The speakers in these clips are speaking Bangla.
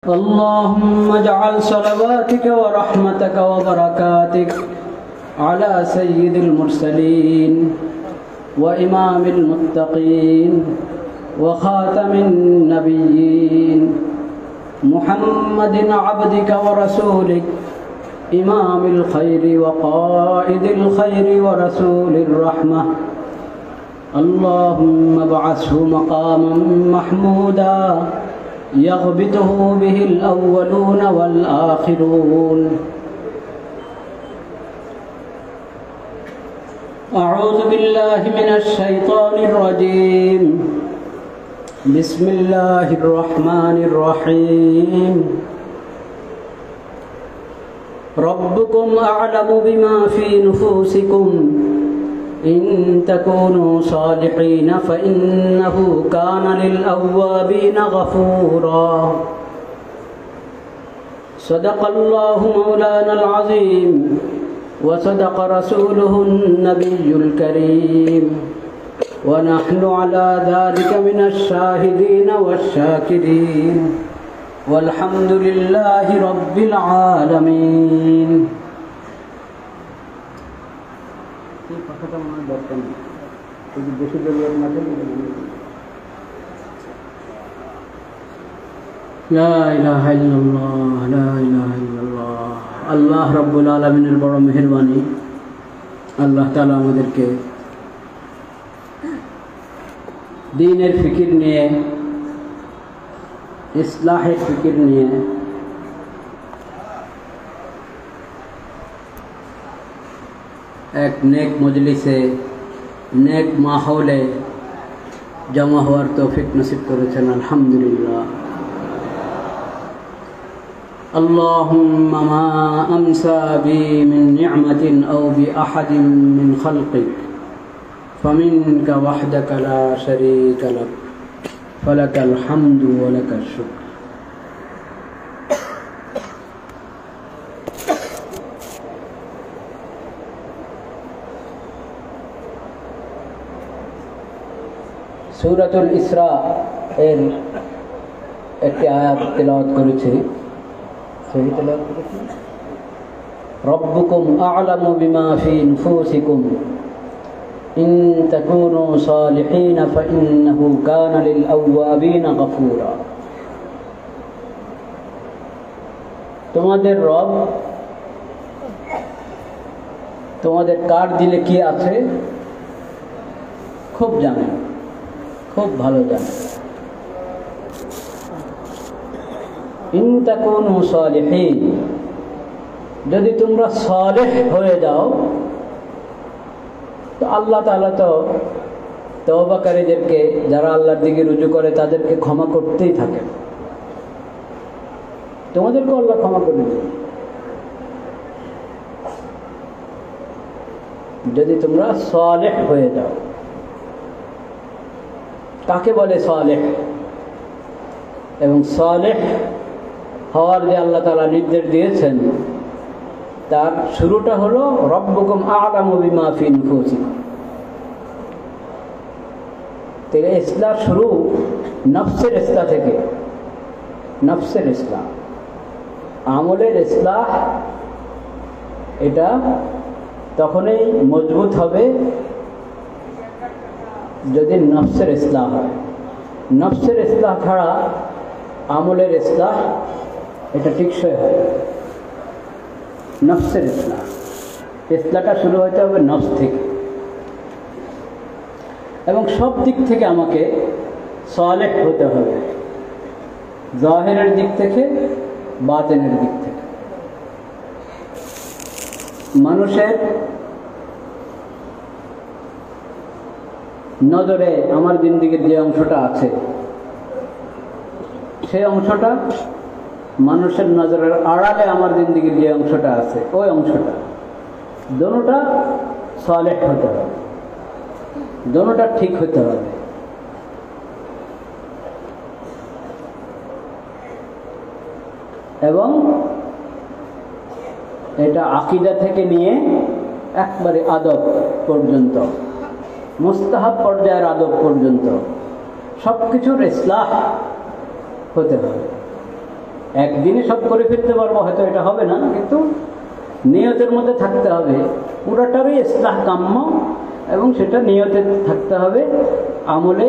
اللهم اجعل صلواتك ورحمتك وبركاتك على سيد المرسلين وإمام المتقين وخاتم النبيين محمد عبدك ورسولك إمام الخير وقائد الخير ورسول الرحمة اللهم ابعثه مقاما محمودا يغبطه به الأولون والآخرون. أعوذ بالله من الشيطان الرجيم. بسم الله الرحمن الرحيم. ربكم أعلم بما في نفوسكم إن تكونوا صالحين فإنه كان للأوابين غفورا. صدق الله مولانا العظيم وصدق رسوله النبي الكريم ونحن على ذلك من الشاهدين والشاكرين والحمد لله رب العالمين. লা ইলাহা ইল্লাল্লাহ, লা ইলাহা ইল্লাল্লাহ। আল্লাহ রাব্বুল আলামিনের বড় মেহেরবানি, আল্লাহ তাআলা আমাদেরকে দ্বীনের ফিকির নিয়ে, ইসলাহের ফিকির নিয়ে এক নেক মজলিসে, নেক মাহৌলে জমা হওয়ার তৌফিক নসিব করেছেন, আলহামদুলিল্লাহ। اللهم ما أمسى بي من نعمة أو بأحد من خلقك فمنك وحدك لا شريك لك فلك الحمد ولك الشكر. সূরাতুল ইসরা এর একটি আয়াত তেলাওয়াত করেছি। রব্বুকুম আ'লামু বিমা ফি নুফুসিকুম ইন তাকুনু সালিহিন ফাইন্নাহু কানা লিল আওয়াবিনা গফুরা। তোমাদের রব তোমাদের কার দিলে কি আছে খুব জানেন, খুব ভালো জানেন। ইন তাকুনু সালিহিন, যদি তোমরা সালেহ হয়ে যাও তো আল্লাহ তাআলা তো তওবাকারীদেরকে, যারা আল্লাহর দিকে রুজু করে, তাদেরকে ক্ষমা করতেই থাকে। তোমাদেরকে আল্লাহ ক্ষমা করে দেবে যদি তোমরা সালেহ হয়ে যাও। কাকে বলে সালেহ? এবং সালেহ হওয়ার যে আল্লাহ তাআলা নির্দেশ দিয়েছেন, তার শুরুটা হলো রব্বুকুম আ'লামু বিমা ফি নুফুসিকুম। তাহলে ইসলাহ শুরু নফসের ইসলাহ থেকে। নফসের ইসলাহ, আমলের ইসলাহ, এটা তখনই মজবুত হবে যদি নফসের ইসলাহ হয়। নফসের ইসলাহ ছাড়া আমলের ইসলাহ এটা টিকসই হয়। নফসের ইসলাহ, ইসলাহটা শুরু হতে হবে নফস থেকে, এবং সব দিক থেকে আমাকে সালেহ হতে হবে, জাহিরের দিক থেকে, বাতিনের দিক থেকে। মানুষের নজরে আমার জিন্দেগির যে অংশটা আছে, সেই অংশটা, মানুষের নজরের আড়ালে আমার জিন্দেগির যে অংশটা আছে, ওই অংশটা, দোনোটা সালেহ হতে হবে, দোনোটা ঠিক হতে হবে। এবং এটা আকীদা থেকে নিয়ে একবারে আদব পর্যন্ত, মুস্তাহাব পর্যায়ের আদব পর্যন্ত সব কিছুর ইসলাহ হতে হবে। একদিনে সব করে ফেলতে পারবো, হয়তো এটা হবে না, কিন্তু নিয়তের মধ্যে থাকতে হবে পুরাটারই ইসলাহ কাম্য, এবং সেটা নিয়তে থাকতে হবে, আমলে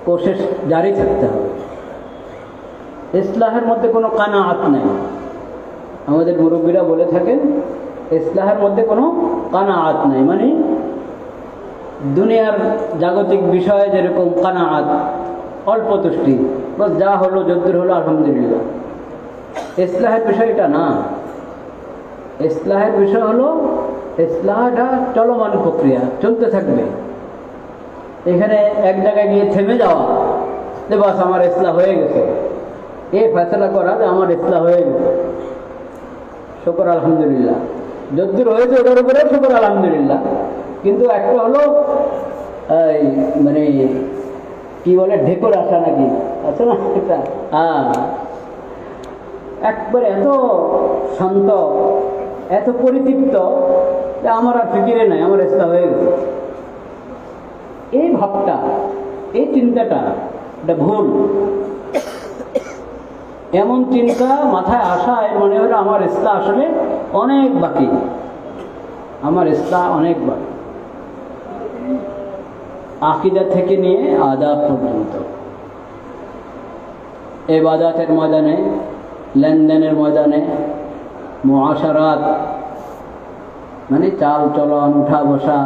কোশিশ জারি থাকতে হবে। ইসলাহের মধ্যে কোনো কানাআত নেই। আমাদের মুরব্বীরা বলে থাকেন ইসলাহের মধ্যে কোনো কানাআত নেই, মানে দুনিয়ার জাগতিক বিষয়ে যেরকম কানাআত, অল্প তুষ্টি, বস যা হলো যদ্দুর হলো আলহামদুলিল্লাহ। ইসলাহের বিষয়টা না। ইসলাহের বিষয় হলো ইসলাহটা চলমান প্রক্রিয়া, চলতে থাকবে। এখানে এক জায়গায় গিয়ে থেমে যাওয়া যে বাস আমার ইসলাহ হয়ে গেছে, এই ফয়সালা করা যে আমার ইসলাহ হয়ে গেছে, শুকর আলহামদুলিল্লাহ, যদ্দুর হয়েছে ওটার উপরে শুকর আলহামদুলিল্লাহ। কিন্তু একটা হলো মানে কি বলে ঢেকুর আসা নাকি আছে না, এটা একবারে এত শান্ত, এত পরিতৃপ্ত যে আমার আর ফিকিরে নাই, আমার ইসলাম হয়ে গেছে। এই ভাবটা, এই চিন্তাটা, এটা ভুল। এমন চিন্তা মাথায় আসা এর মনে হলো আমার ইসলাম আসলে অনেক বাকি, আমার ইসলাম অনেক বাকি। আকিদা থেকে নিয়ে আদাব পর্যন্ত, ইবাদতের ময়দানে, লেনদেনের ময়দানে, মুআশারাত মানে চাল চলন, উঠা বসা,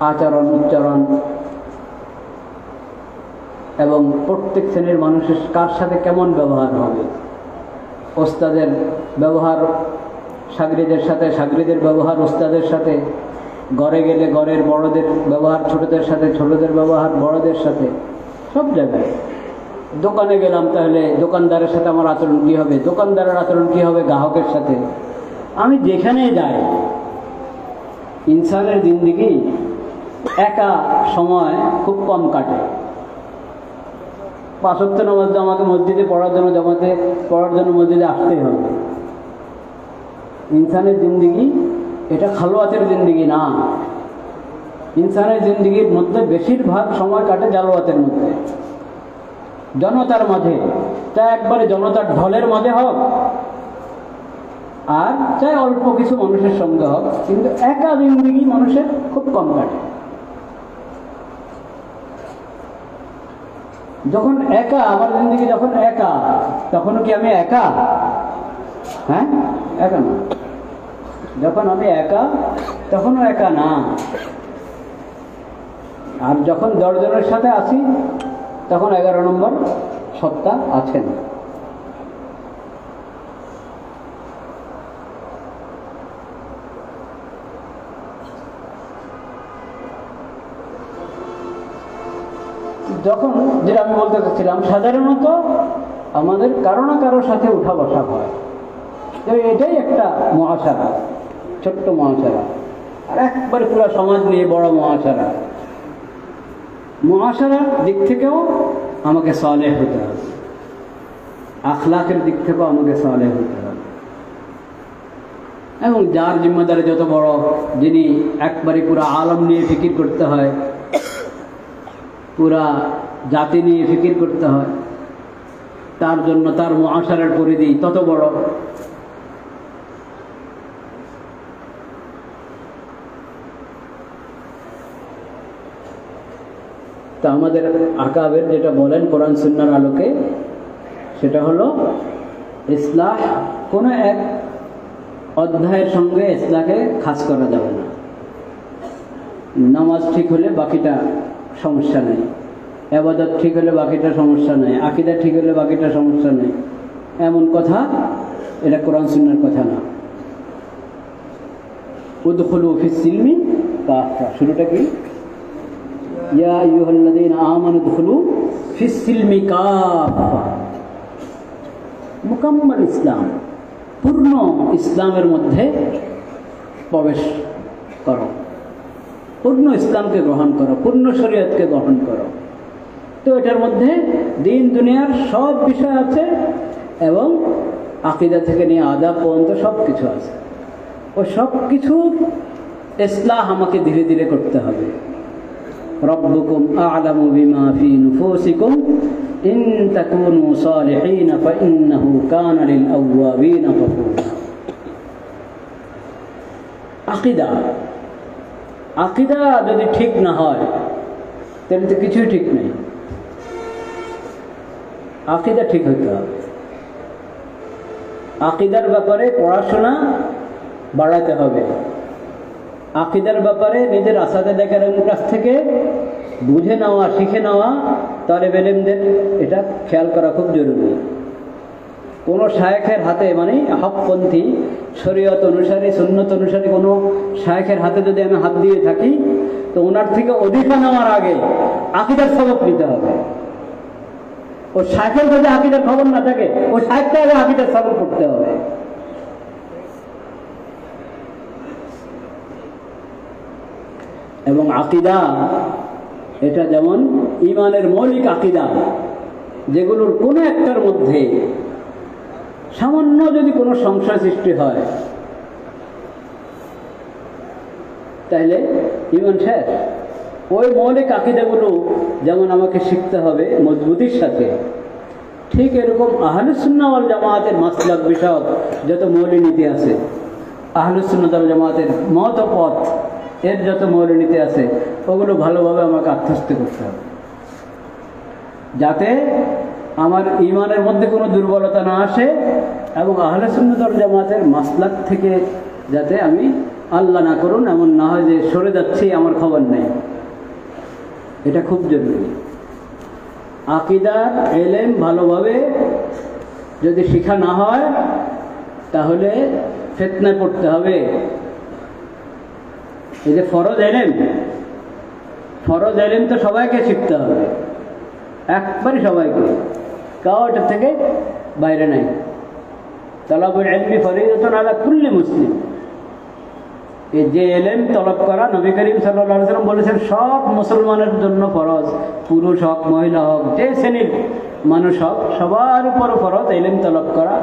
আচরণ উচ্চারণ, এবং প্রত্যেক শ্রেণীর মানুষের কার সাথে কেমন ব্যবহার হবে, ওস্তাদের ব্যবহার শাগরিদের সাথে, শাগরিদের ব্যবহার ওস্তাদের সাথে, ঘরে গেলে ঘরের বড়দের ব্যবহার ছোটদের সাথে, ছোটদের ব্যবহার বড়দের সাথে, সব জায়গায়। দোকানে গেলাম, তাহলে দোকানদারের সাথে আমার আচরণ কী হবে, দোকানদারের আচরণ কী হবে গ্রাহকের সাথে। আমি যেখানে যাই, ইনসানের জিন্দেগি একা সময় খুব কম কাটে। 5 ওয়াক্ত নামাজ আমাকে মসজিদে পড়ার জন্য, জামাতে পড়ার জন্য মসজিদে আসতেই হবে। ইনসানের জিন্দেগি এটা খালওয়াতের জিন্দেগি না। ইনসানের জিন্দেগির মধ্যে বেশিরভাগ সময় কাটে জালওয়াতের মধ্যে, জনতার মাঝে, তা একবারে জনতার ঢলের মাঝে হোক, আর চাই অল্প কিছু মানুষের সঙ্গে হোক, কিন্তু একা জিন্দেগি মানুষের খুব কম কাটে। যখন একা, আমার জিন্দেগি যখন একা, তখন কি আমি একা? হ্যাঁ, একা না। যখন আমি একা, তখনও একা না। আর যখন 10 জনের সাথে আসি, তখন 11 নম্বর সত্তা আছেন। যখন যেটা আমি বলতে চাচ্ছিলাম, সাধারণত আমাদের কারো না কারোর সাথে উঠা বসা হয়, তো এটাই একটা মহাসারা, ছোট্ট মহাসারা। আর একবারে পুরো সমাজ নিয়ে বড় মহাসারা। মহাসারার দিক থেকেও আমাকে সালেহ হতে হবে, আখলাকের দিক থেকেও আমাকে সালেহ হতে হবে। এবং যার জিম্মাদারি যত বড়, যিনি একবারে পুরো আলম নিয়ে ফিকির করতে হয়, পুরা জাতি নিয়ে ফিকির করতে হয়, তার জন্য তার মুআশারার পরিধি তত বড়। তা আমাদের আকাবের যেটা বলেন কোরআন সুন্নাহর আলোকে, সেটা হলো ইসলাহ কোনো এক অধ্যায়ের সঙ্গে ইসলাহকে খাস করা যাবে না। নামাজ ঠিক হলে বাকিটা সমস্যা নেই, ইবাদত ঠিক হলে বাকিটা সমস্যা নেই, আকীদা ঠিক হলে বাকিটা সমস্যা নেই, এমন কথা এটা কোরআন সুন্নাহর কথা না। উদখুলু ফিস সিলমি কাফা, শুরুটা কি? ইয়া আইয়ুহাল্লাযীনা আমানু উদখুলু ফিস সিলমি কাফা, মুকাম্মাল ইসলাম, পূর্ণ ইসলামের মধ্যে প্রবেশ করো, পূর্ণ ইসলামকে গ্রহণ করো, পূর্ণ শরীয়তকে গ্রহণ করো। তো এটার মধ্যে দিন দুনিয়ার সব বিষয় আছে, এবং আকীদা থেকে নিয়ে আদাব পর্যন্ত সব কিছু আছে। ওই সব কিছুর ইসলাহ আমাকে ধীরে ধীরে করতে হবে। রব্বুকুম আ'লামু বিমা ফি নুফুসিকুম ইন তাকুনু সালিহিন ফাইন্নাহু কানা লিল আওয়াবিন গফুরা। আকীদা, আকীদা যদি ঠিক না হয় তাহলে তো কিছুই ঠিক নেই। আকীদা ঠিক হইতে হবে। আকীদার ব্যাপারে পড়াশোনা বাড়াতে হবে। আকীদার ব্যাপারে নিজের আসাদেদা কেরামের কাছ থেকে বুঝে নেওয়া, শিখে নেওয়া তালেবে ইলমদের এটা খেয়াল করা খুব জরুরি। কোনো শায়েখের হাতে, মানে হকপন্থী শরীয়ত অনুসারী সুন্নত অনুসারী কোনো শায়েখের হাতে যদি আমি হাত দিয়ে থাকি, তো ওনার থেকে অধিকার নেওয়ার আগে আকীদার সবক নিতে হবে। ও শায়েখের যদি আকীদার খবর না থাকে, ও শায়েখকে আগে আকীদার সবক করতে হবে। এবং আকীদা এটা যেমন ঈমানের মৌলিক আকীদা, যেগুলোর কোনো একটার মধ্যে সামান্য যদি কোনো সংশয় সৃষ্টি হয় তাহলে ঈমান শেষ। ওই মৌলিক আকীদাগুলো যেমন আমাকে শিখতে হবে মজবুতির সাথে, ঠিক এরকম আহলুস সুন্নাহ ওয়াল জামাতের মাসলাক বিষয়ক যত মৌলনীতি আছে, আহলুস সুন্নাহ ওয়াল জামাতের মত ও পথ এর যত মৌলনীতি আছে, ওগুলো ভালোভাবে আমাকে আত্মস্থ করতে হবে, যাতে আমার ঈমানের মধ্যে কোনো দুর্বলতা না আসে এবং আহলে সুন্নাত ওয়াল জামাতের মাসলাক থেকে যাতে আমি, আল্লাহ না করুন এমন না হয় যে সরে যাচ্ছি, আমার খবর নেই। এটা খুব জরুরি। আকীদার ইলম ভালোভাবে যদি শিখা না হয় তাহলে ফিতনায় পড়তে হবে। এই যে ফরজ ইলম, ফরজ ইলম তো সবাইকে শিখতে হবে, একবারই সবাইকে, কাউ এটা থেকে বাইরে নাই। তালাবুল ইলমি ফরিদাতুন আলা কুল্লি মুসলিম। এই যে ইলম তলব করা নবী করিম সাল্লাল্লাহু আলাইহি ওয়াসাল্লাম বলেছেন সব মুসলমানের জন্য ফরজ, পুরুষ হোক মহিলা হোক যে শ্রেণীর মানুষ হোক সবার উপর ফরজ ইলম তলব করা।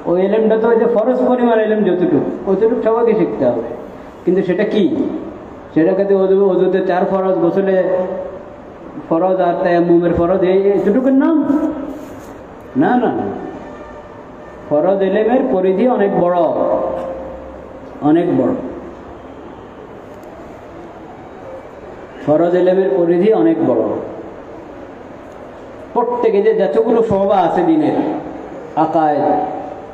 ওই ইলমটা তো ওই যে ফরজ পরিমাণ ইলম যতটুকু অতটুকু সবাইকে শিখতে হবে। কিন্তু সেটা কি? সেটাকে তো ওযুতে 4 ফরজ, গোসলে ফরজ আর তায়াম্মুমের ফরজ এতটুকুর নাম না। না, ফরজ ইলমের পরিধি অনেক বড়, অনেক বড়। ফরজ ইলমের পরিধি অনেক বড়। প্রত্যেকে যে যতগুলো শোভা আছে দিনের, আকায়েদ,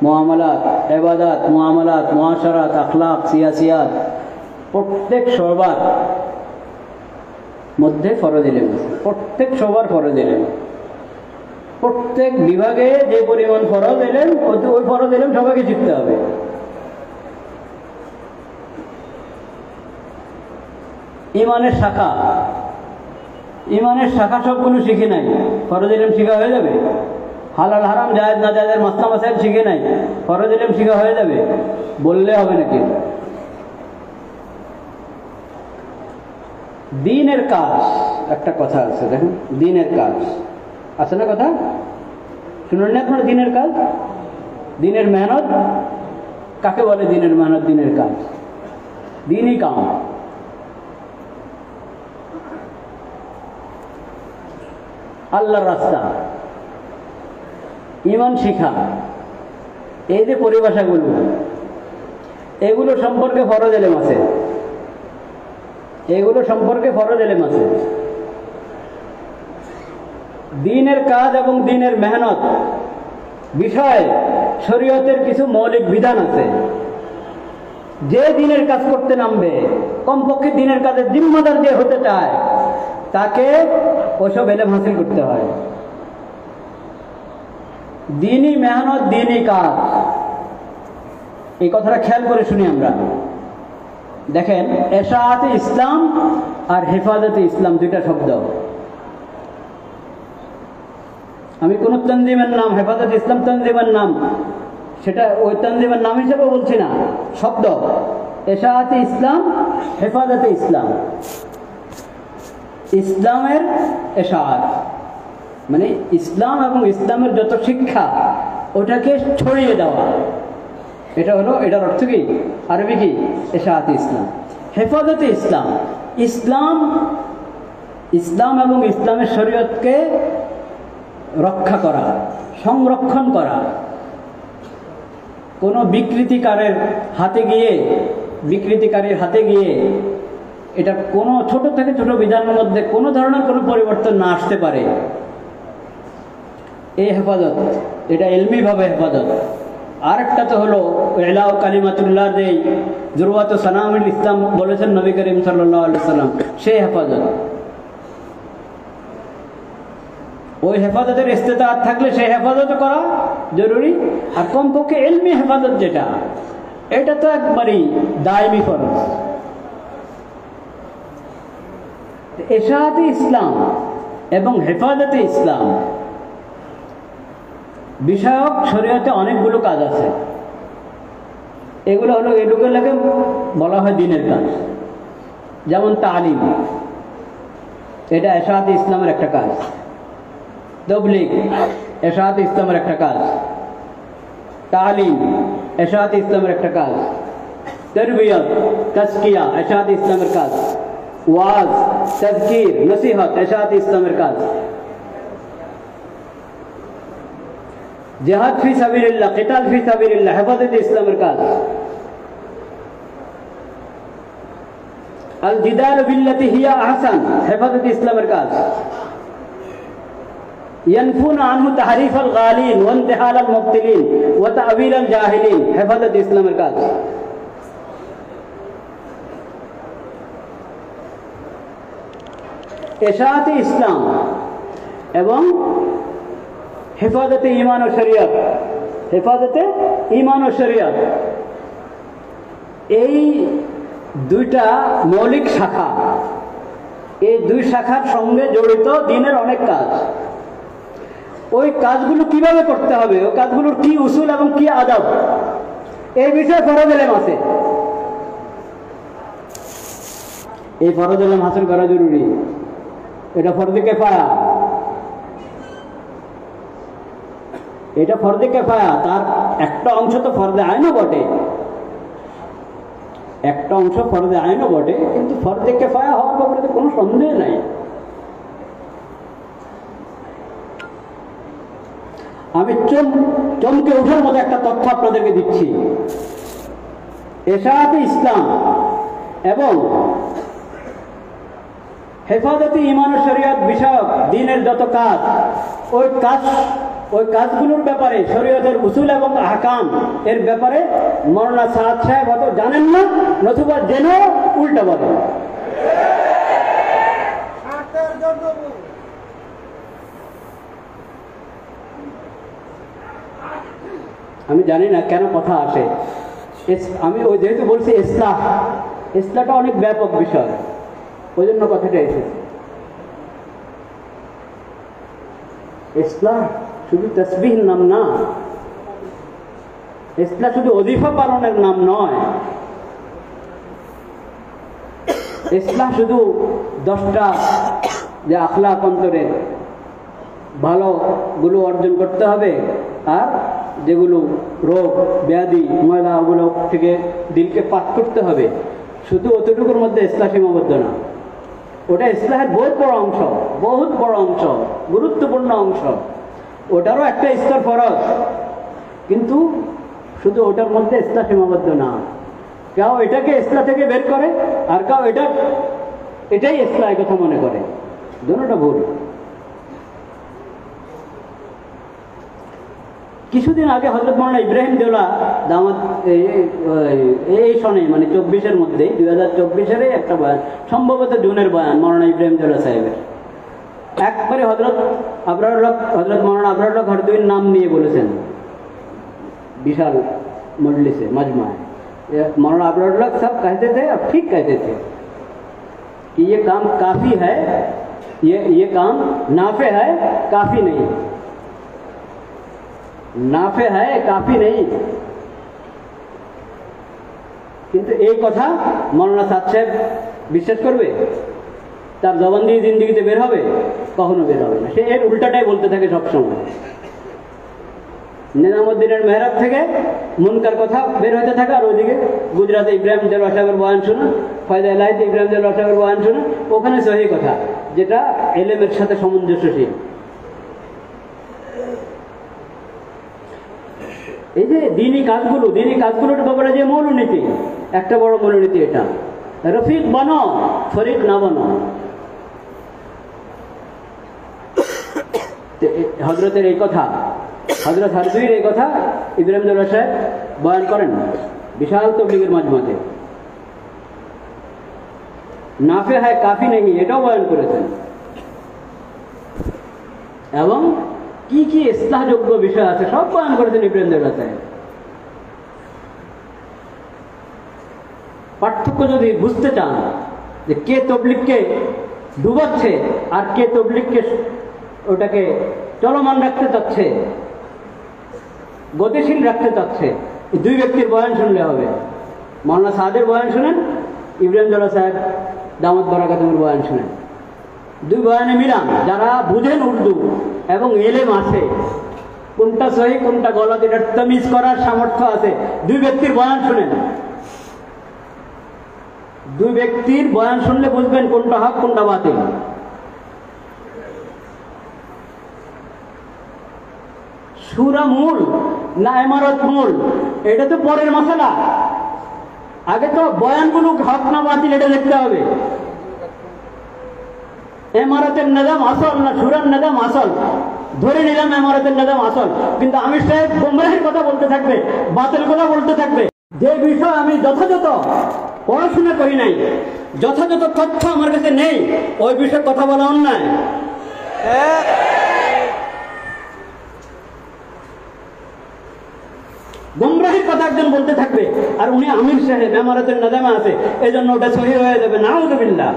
মুআমালাত, ইবাদাত, মুআমালাত, মুআশারাত, আখলাক, সিয়াসিয়াত, প্রত্যেক শোভার মধ্যে ফরজ ইলম আছে। প্রত্যেক শোভার ফরজ ইলম, প্রত্যেক বিভাগে যে পরিমাণ ফরজ ইলম, ওই ফরজ ইলম সবাইকে শিখতে হবে। ঈমানের শাখা, ঈমানের শাখা সবগুলো শিখে নাই, ফরজ ইলম শিখা হয়ে যাবে? হালাল হারাম জায়েজ না জায়েজের মাসলা মাসাইল শিখে নাই, ফরজ ইলম শিখা হয়ে যাবে? বললে হবে নাকি? দ্বীনের কাজ, একটা কথা আছে দেখুন, দ্বীনের কাজ আছে না? কথা শুনুন না আপনারা? দ্বীনের কাজ, দ্বীনের মেহনত কাকে বলে? দ্বীনের মেহনত, দ্বীনের কাজ, দ্বীনই কাম। আল্লাহর রাস্তা, ঈমান শিখা, এই যে পরিভাষাগুলো, এগুলো সম্পর্কে ফরজ ইলম আছে, এগুলো সম্পর্কে ফরজ ইলম আছে। দ্বীনের কাজ এবং দ্বীনের মেহনত বিষয়ে শরীয়তের কিছু মৌলিক বিধান আছে। যে দ্বীনের কাজ করতে নামবে, কমপক্ষে দ্বীনের কাজের জিম্মাদার যে হতে চায়, তাকে ওইসব ইলম হাসিল করতে হয়। দ্বীনি মেহনত, দ্বীনি কাজ, এই কথাটা খেয়াল করে শুনি আমরা। দেখেন, এশাআতে ইসলাম আর হেফাজতে ইসলাম দুইটা শব্দ। আমি কোন তনজিমের নাম, হেফাজতে ইসলাম তনজিমের নাম, সেটা ওই তনজিমের নাম হিসেবে বলছি না, শব্দ। এশাআতে ইসলাম, হেফাজতে ইসলাম, ইসলামের এশাআত মানে ইসলাম এবং ইসলামের যত শিক্ষা ওটাকে ছড়িয়ে দেওয়া, এটা হলো, এটার অর্থ কি? আরবি কি? এশাআতে ইসলাম। হেফাজতে ইসলাম, ইসলাম, ইসলাম এবং ইসলামের শরীয়তকে রক্ষা করা, সংরক্ষণ করা। কোনো বিকৃতিকারীর হাতে গিয়ে এটা কোনো ছোট থেকে ছোট বিধানের মধ্যে কোনো ধরনের কোনো পরিবর্তন না আসতে পারে, এই হেফাজত, এটা ইলমিভাবে হেফাজত। আরেকটা তো হলো ইলাউ কালিমাতুল্লাহ, যেই জুরওয়াত সানামুল ইসলাম বলেছেন নবী করিম সাল্লাল্লাহু আলাইহি সাল্লাম, সেই হেফাজত। ওই হেফাজতের ইস্তেতাআত থাকলে সেই হেফাজত করা জরুরি। আর কমপক্ষে ইলমি হেফাজত যেটা, এটা তো একবারই দায়মি ফরজ। ইরশাদে ইসলাম এবং হেফাজতে ইসলাম বিষয়ক শরীয়তে অনেকগুলো কাজ আছে। এগুলো হলো, এগুলোকে বলা হয় দ্বীনের কাজ। যেমন তালিম, এটা ইরশাদে ইসলামের একটা কাজ। তবলিগ ইরশাদে ইসলামের একটা কাজ। তালিম ইরশাদে ইসলামের একটা কাজ। তারবিয়ত তাজকিয়া ইরশাদে ইসলামের কাজ। ওয়াজ তাযকির নসিহত ইরশাদে ইসলামের কাজ। জিহাদ ফি সাবিলিল্লাহ, কিতাল ফি সাবিলিল্লাহ হেফাজতে ইসলামের কাজ। আল জিদাল বিল্লাতি হিয়া আহসান হেফাজতে ইসলামের কাজ। ينفون عنه تحريف الغالين وانتحال المبطلين وتأويل الجاهلين হেফাজত ইসলামের কাজ। ইরশাদে ইসলাম এবং হেফাজতে ঈমান ও শরিয়ত, হেফাজতে ঈমান ও শরিয়ত, এই দুইটা মৌলিক শাখা। এই দুই শাখার সঙ্গে জড়িত দ্বীনের অনেক কাজ। ওই কাজগুলো কিভাবে করতে হবে, ওই কাজগুলোর কি উসুল এবং কি আদব, এই বিষয়ে ফরজ ইলম আছে। এই ফরজ ইলম হাসিল করা জরুরি। এটা ফরজে কিফায়া, এটা ফরজে কিফায়া। তার একটা অংশ তো ফরজে আইনও বটে, একটা অংশ ফরজে আইনও বটে, কিন্তু ফরজে কিফায়া হওয়ার ব্যাপারে কোনো সন্দেহ নাই। আমি চমকে ওঠার মতো একটা তথ্য আপনাদেরকে দিচ্ছি। ইরশাদে ইসলাম এবং হেফাজতে ঈমান ও শরিয়ত বিষয়ক দ্বীনের যত কাজ, ওই কাজগুলোর ব্যাপারে শরীয়তের উসুল এবং আহকাম এর ব্যাপারে মৌলানা সাদ সাহেব হয়তো জানেন না, নতুবা জেনেও উল্টা বলেন। আমি জানি না কেন কথা আসে। আমি ওই যেহেতু বলছি ইসলাহটা অনেক ব্যাপক বিষয়, ওই জন্য কথাটা এসেছে। ইসলাহ শুধু তাসবিহের নাম না, ইসলাহ শুধু ওজিফা পালনের নাম নয়, ইসলাহ শুধু 10টা যে আখলাক অন্তরের ভালোগুলো অর্জন করতে হবে, আর যেগুলো রোগ ব্যাধি ময়লা ওগুলো থেকে দিলকে পাক করতে হবে, শুধু অতটুকুর মধ্যে ইসলাহ সীমাবদ্ধ না। ওটা ইসলাহের বহুত বড় অংশ, বহুত বড় অংশ, গুরুত্বপূর্ণ অংশ। ওটারও একটা স্তর ফরজ, কিন্তু শুধু ওটার মধ্যে ইসলাহ সীমাবদ্ধ না। কেউ এটাকে ইসলাহ থেকে বের করে, আর কেউ এটাই ইসলাহ কথা মনে করে, দুটোটা ভুল। কিছুদিন আগে হযরত মাওলানা ইব্রাহিম দেওলা দামাত এই সনে, মানে 24-এর মধ্যে 2024-এর একটা বয়ান, সম্ভবত জুনের বয়ান মাওলানা ইব্রাহিম দেওলা সাহেবের, একবারে হযরত মাওলানা আবরারুল হক হরদুইর নাম নিয়ে বলেছেন विशाल मजलिस से मजमा है। मौलाना अबरारुल हक सब कहते थे, अब ठीक कहते थे कि ये काम काफ़ी है, ये काम नाफे है, काफ़ी नहीं, नाफे है काफ़ी नहीं। কিন্তু এই কথা মৌলানা সাদ সাহেব বিশ্বাস করবে? তার জবান দিয়ে জিন্দিগিতে বের হবে? কখনো বের হবে না। সে এর উল্টাটাই বলতে থাকে সবসময়। নিজামুদ্দিনের মেহরাব থেকে মুনকার কথা বের হতে থাকে, আর ওইদিকে গুজরাতে ইব্রাহিম দেওলা সাহেবের বয়ান শোনা, ফয়দা এলাহিতে ইব্রাহিম দেওলা সাহেবের বয়ান শোনা, ওখানে সহি কথা যেটা এলেমের সাথে সামঞ্জস্যশীল। এই যে দিনী কাজগুলোর ব্যাপারে যে মৌলনীতি, একটা বড় মৌলনীতি এটা, রফিক বানো ফরিক না বানো। হজরতের এই কথা, হজরত হারজুইর এই কথা ইব্রাহিম জোল্লা সাহেব বয়ান করেন বিশাল তবলিগের মাজমাতে। নাফে হয় কাফি নেই এটাও বয়ান করেছেন, এবং কি কি ইসলাহযোগ্য বিষয় আছে সব বয়ান করেছেন ইব্রাহিম জোল্লা সাহেব। পার্থক্য যদি বুঝতে চান যে কে তবলিগকে ডুবাচ্ছে আর কে তবলিগকে ওটাকে চলমান রাখতে চাচ্ছে, গতিশীল রাখতে চাচ্ছে, এই দুই ব্যক্তির বয়ান শুনলে হবে। মাওলানা সাদের বয়ান শুনেন, ইব্রাহিম জোল্লা সাহেব দামাত বারাকাতুহুর বয়ান শুনেন। দুই বয়ানে মিলান, যারা বুঝেন উর্দু এবং এলেম আছে, কোনটা সহি কোনটা গলত এটা তামিজ করার সামর্থ্য আছে, দুই ব্যক্তির বয়ান শুনেন। দুই ব্যক্তির বয়ান শুনলে বুঝবেন কোনটা হক কোনটা বাতিল। সূরা মূল না ইমারত মূল এটা তো পরের মশলা, আগে তো বয়ানগুলো হক না বাতিল এটা দেখতে হবে। ইমারতের নিজাম আসল না সূরার নিজাম আসল, ধরে নিলাম ইমারতের নিজাম আসল, কিন্তু আমির সাহেব গোমরাহির কথা বলতে থাকবে, বাতিল কথা বলতে থাকবে। যে বিষয় আমি যথাযথ পড়াশোনা করি নাই, যথাযথ তথ্য আমার কাছে নেই, ওই বিষয়ে কথা বলা অন্যায়। গুমরাহির কথা একজন বলতে থাকবে আর উনি আমির সাহেব ইমারতের নিজামে আছে, এই জন্য ওটা সহিহ হয়ে যাবে, নাউযুবিল্লাহ।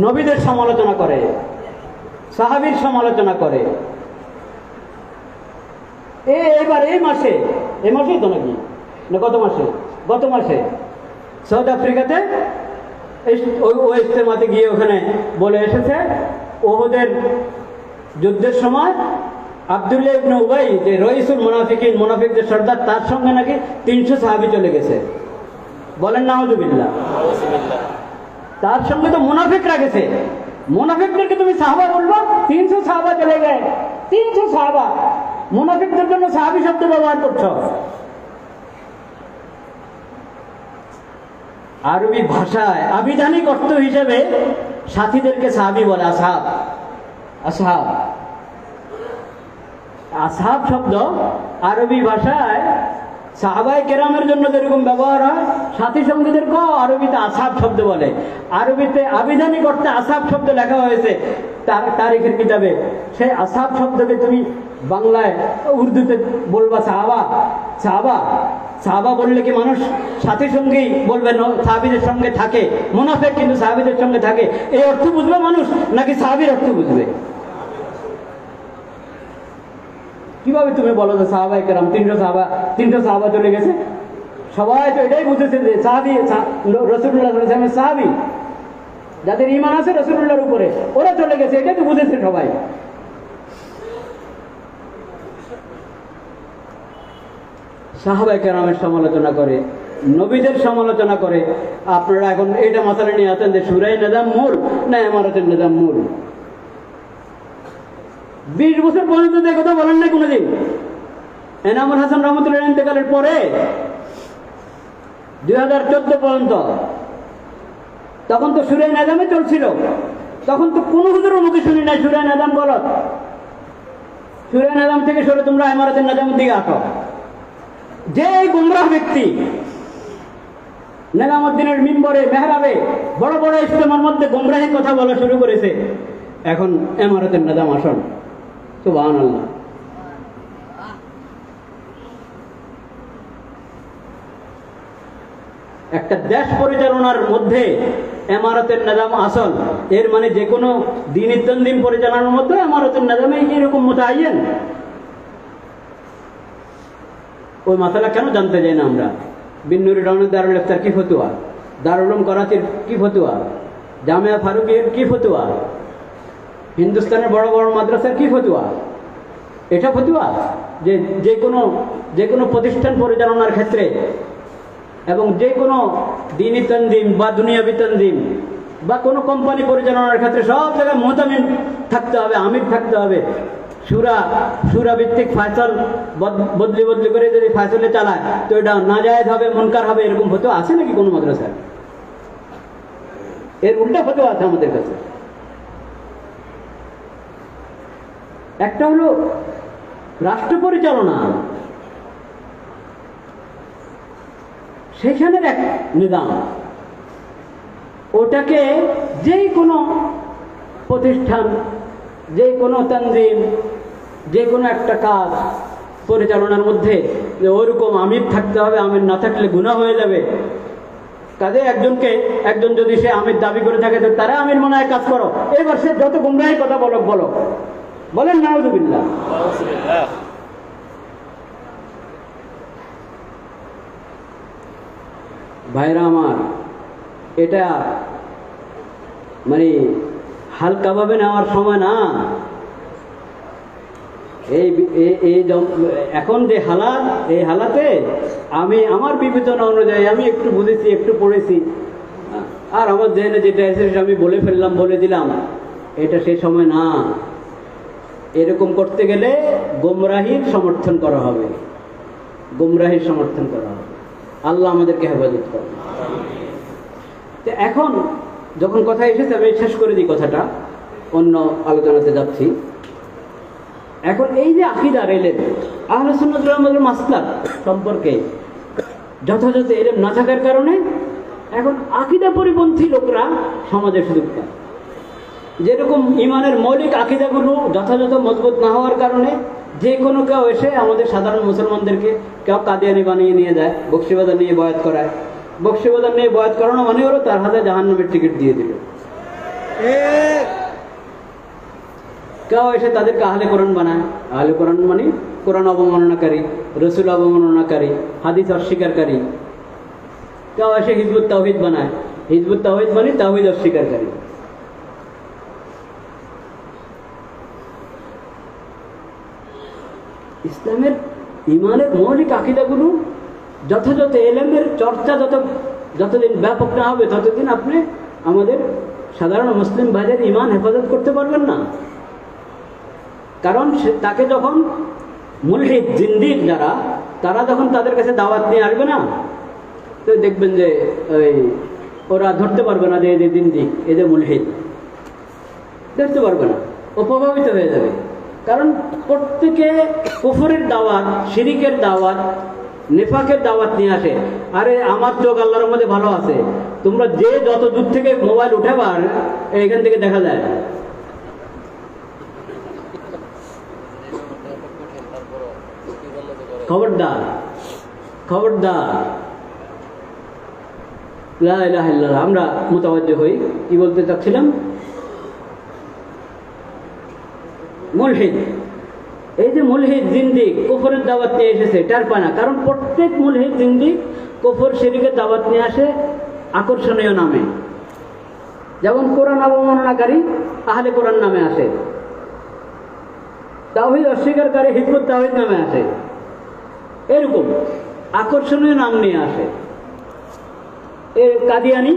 নবীদের সমালোচনা করে, সাহাবীর সমালোচনা করে। এবার এই মাসেই তো নাকি না গত মাসে সাউথ আফ্রিকাতে ওই ইজতেমাতে গিয়ে ওখানে বলে এসেছে ওহুদের যুদ্ধের সময় আব্দুল্লাহ ইবনে উবাই যে রইসুল মুনাফিকিন, মুনাফিকদের সর্দার, তার সঙ্গে নাকি 300 সাহাবী চলে গেছে। বলেন নাউযুবিল্লাহ। তার সঙ্গে তো মুনাফিকরা গেছে, মুনাফিকদেরকে তুমি সাহাবা বলবো? 300 সাহাবা চলে গেছে, 300 সাহাবা। মুনাফিকদের জন্য সাহাবী শব্দ ব্যবহার করছ। আরবি ভাষায় আবিধানিক অর্থ হিসেবে সাথীদেরকে সাহাবী বলে, আসহাব। আসহাব শব্দ আরবি ভাষায় সাহাবায়ে কেরামের জন্য যেরকম ব্যবহার হয়, সাথী সঙ্গীদেরকেও আরবিতে আসহাব শব্দ বলে। আরবিতে আবিধানিক অর্থে আসহাব শব্দ লেখা হয়েছে তারিখের কিতাবে। সেই আসহাব শব্দকে তুমি বাংলায় উর্দুতে বলবা সাহাবা বললে কি মানুষ সাথী সঙ্গী বলবে? সাহাবীদের সঙ্গে থাকে, মুনাফিক কিন্তু সাহাবীদের সঙ্গে থাকে, এই অর্থ বুঝবে মানুষ নাকি সাহাবীর অর্থ বুঝবে? কিভাবে তুমি বলো যে সাহাবায়ে কেরাম 300 সাহাবা চলে গেছে? সবাই তো এটাই বুঝেছে যে সাহাবী রাসূলুল্লাহ সাল্লাল্লাহু আলাইহি ওয়াসাল্লাম সাহাবী, যাদের ঈমান আছে রাসূলুল্লাহর উপরে, ওরা চলে গেছে, এটাই তো বুঝেছে সবাই। সাহাবায়ে কেরামের সমালোচনা করে, নবীদের সমালোচনা করে। আপনারা এখন এটা মাথায় নিয়ে আছেন যে সূরা নিজাম মূল না ইমারতের নিজাম মূল। 20 বছর পর্যন্ত এই কথা বলেন না কোনোদিন। এনামুল হাসান রহমতুল্লাহ ইন্তেকালের পরে 2014 পর্যন্ত, তখন তো সূরা নিজামে চলছিল, তখন তো কোন হুজুরের মুখে শুনি নাই সূরা নিজাম গলত। সূরা নিজাম থেকে সরে তোমরা ইমারতের নিজামের দিকে আসো। যে গুমরাহ ব্যক্তি নেজামউদ্দিনের মিম্বরে মেহরাবে বড় বড় ইজতেমার মধ্যে গুমরাহির কথা বলা শুরু করেছে, এখন ইমারতের নিজাম আসন। সুবহানাল্লাহ। একটা দেশ পরিচালনার মধ্যে ইমারতের নিজাম আসল, এর মানে যে কোনো দ্বীনি তানজিম পরিচালনার মধ্যে ইমারতের নিজামে এরকম মুতাআয়্যান। ওই মাসালা কেন জানতে যাই না আমরা? বিন্নুরি রওনের দারুল ইফতার কি ফতোয়া, দারুল উলুম করাচির কি ফতোয়া, জামিয়া ফারুকের কি ফতোয়া, হিন্দুস্তানের বড় বড় মাদ্রাসার কি ফতোয়া? এটা ফতোয়া যে যে কোনো প্রতিষ্ঠান পরিচালনার ক্ষেত্রে এবং যে কোনো দ্বীনি তানজিম বা দুনিয়াবি তানজিম বা কোনো কোম্পানি পরিচালনার ক্ষেত্রে সব জায়গায় মুতামিম থাকতে হবে, আমির থাকতে হবে, সুরা ভিত্তিক ফায়সাল বদলি বদলি করে যদি ফায়সালে চালায় তো এটা নাজায়েজ হবে, মুনকার হবে, এরকম হতে আছে নাকি কোনো মাদ্রাসায়? এর উল্টা হতেও আছে আমাদের কাছে। একটা হলো রাষ্ট্র পরিচালনা, সেখানের এক নিজাম, ওটাকে যে কোনো প্রতিষ্ঠান, যে কোনো তানজিম, যে কোনো একটা কাজ পরিচালনার মধ্যে যে ওরকম আমির থাকতে হবে, আমির না থাকলে গুনাহ হয়ে যাবে। কাজে একজন যদি সে আমির দাবি করে থাকে তো তারা আমির মনে হয় কাজ করো, এবার সে যত গুমরাহি কথা বলো বলেন নাউযুবিল্লাহ। ভাইরা আমার, এটা মানে হালকাভাবে নেওয়ার সময় না। এখন যে হালাত, এই হালাতে আমি আমার বিবেচনা অনুযায়ী আমি একটু বুঝেছি, একটু পড়েছি, আর আমার জেনে যেটা এসেছে আমি বলে ফেললাম, বলে দিলাম, এটা সে সময় না। এরকম করতে গেলে গোমরাহির সমর্থন করা হবে, গোমরাহির সমর্থন করা হবে। আল্লাহ আমাদেরকে হেফাজত করে। তো এখন যখন কথা এসেছে আমি শেষ করে দিই কথাটা, অন্য আলোচনাতে যাচ্ছি। এখন এই যে আকীদার এলেম, আহলে সুন্নাত ওয়াল জামাতের মাসলাক সম্পর্কে যথাযথ এলেম না থাকার কারণে এখন আকীদা পরিপন্থী লোকরা সমাজে সুযোগ পায়। যেরকম ইমানের মৌলিক আকীদাগুলো যথাযথ মজবুত না হওয়ার কারণে যে কোনো কেউ এসে আমাদের সাধারণ মুসলমানদেরকে কেউ কাদিয়ানি বানিয়ে নিয়ে যায়, বকশিবাজার নিয়ে বয়াত করায়। বকশিবাজার নিয়ে বয়াত করানো মানে হলো তার হাতে জাহান্নামের টিকিট দিয়ে দিল। কেউ এসে তাদেরকে আহলে কোরআন বানায়। আহলে কোরআন মানে কোরআন অবমাননাকারী, রসুল অবমাননাকারী, হাদিস অস্বীকারী। কেউ এসে হিজবুত তাওহীদ বানায়। হিজবুত তাওহীদ মানে তাওহীদ অস্বীকারী। ইসলামের ইমানের মৌলিক আকীদাগুলো যথাযথ এলেমের চর্চা যতদিন ব্যাপক না হবে ততদিন আপনি আমাদের সাধারণ মুসলিম ভাইদের ইমান হেফাজত করতে পারবেন না। কারণ তাকে যখন মুলহিদ জিন্দিক যারা, তারা যখন তাদের কাছে দাওয়াত নিয়ে আসবে না, তো দেখবেন যে ওরা ধরতে পারবে না যে এদের জিন্দিক, এদের মুলহিদ ধরতে পারবে না, ও প্রভাবিত হয়ে যাবে। কারণ প্রত্যেকে কুফরের দাওয়াত, শিরিকের দাওয়াত, নেফাকের দাওয়াত নিয়ে আসে। আরে আমার চোখ আল্লাহর মধ্যে ভালো আছে, তোমরা যে যত দূর থেকে মোবাইল উঠাবার এখান থেকে দেখা যায়। খবরদার খবরদার, লা ইলাহা ইল্লাল্লাহ। আমরা মুতাওয়াজ্জিহ হই। কি বলতে চাচ্ছিলাম? মুলহিদ, এই যে মুলহিদ জিন্দিক কুফরের দাওয়াত নিয়ে এসেছে, টার পায় না। কারণ প্রত্যেক মুলহিদ জিন্দিক কুফর শিরকের দাওয়াত নিয়ে আসে আকর্ষণীয় নামে। যেমন কোরআন অবমাননাকারী আহলে কোরআন নামে আসে, তাওহীদ অস্বীকারী হিজবুত তাওহীদ নামে আসে। এরকম আকর্ষণীয় নাম নিয়ে আসে। এই কাদিয়ানি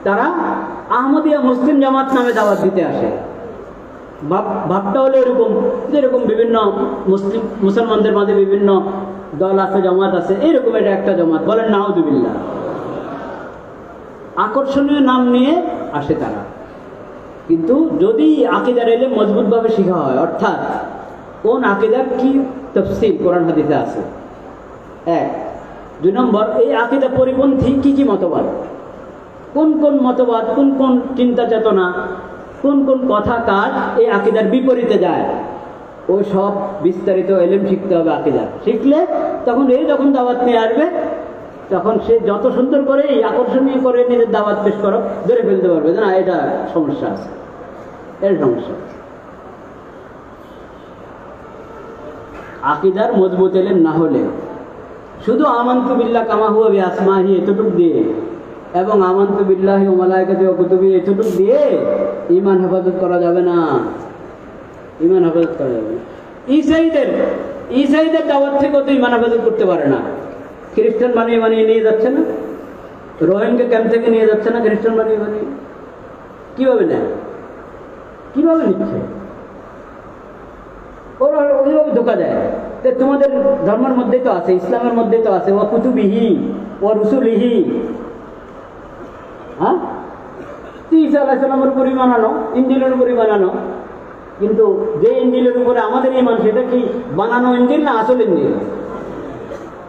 তারা আহমদিয়া মুসলিম জামাত নামে দাওয়াত দিতে আসে। ভাবটা হলো এরকম, যেরকম বিভিন্ন মুসলমানদের মাঝে বিভিন্ন দল আছে, জামাত আছে, এরকম এটা একটা জামাত। বলেন নাউযুবিল্লাহ। আকর্ষণীয় নাম নিয়ে আসে তারা। কিন্তু যদি আকীদার এলেম মজবুতভাবে শেখা হয়, অর্থাৎ কোন আকীদার কি তাফসীর কোরআন হাদিসে আছে, এক। দুই নম্বর, এই আকীদা পরিপন্থী কি কি মতবাদ, কোন কোন মতবাদ, কোন কোন চিন্তা চেতনা, কোন কোন কথা কাজ এই আকীদার বিপরীতে যায়, ওই সব বিস্তারিত এলেম শিখতে হবে। আকীদা শিখলে তখন এই যখন দাওয়াত নিয়ে আসবে, তখন সে যত সুন্দর করে এই আকর্ষণীয় করে নিজের দাওয়াত পেশ করো, ধরে ফেলতে পারবে যে না এটা সমস্যা আছে, এর সমস্যা আছে। আকীদার মজবুত এলেম না হলে শুধু আমানতু বিল্লাহ কামা হুয়া বিআসমাহি এতটুকু দিয়ে এবং আমানতু বিল্লাহি ওয়া মালাইকাতিহি ওয়া কুতুবিহি এতটুকু দিয়ে ঈমান হেফাজত করা যাবে না। ঈমান হেফাজত করা যাবে না। ঈসাইদের দাওয়াত থেকেও তো ঈমান হেফাজত করতে পারে না। খ্রিস্টান বানিয়ে নিয়ে যাচ্ছে না, রোহিঙ্গা ক্যাম্প থেকে নিয়ে যাচ্ছে না খ্রিস্টান বানিয়ে কিভাবে নেয়, কিভাবে নিচ্ছে? ওরা ওইভাবে ধোকা দেয় যে তোমাদের ধর্মের মধ্যেই তো আছে, ইসলামের মধ্যেই তো আছে, ও কুতুবিহি ও রসুলিহি। হ্যাঁ, ঈসা আলাইহিস সালামের উপরই বানানো, ইনজিলের উপরই বানানো। কিন্তু যে ইনজিলের উপরে আমাদের ইমান, সেটা কি বানানো ইনজিল না আসল ইনজিল?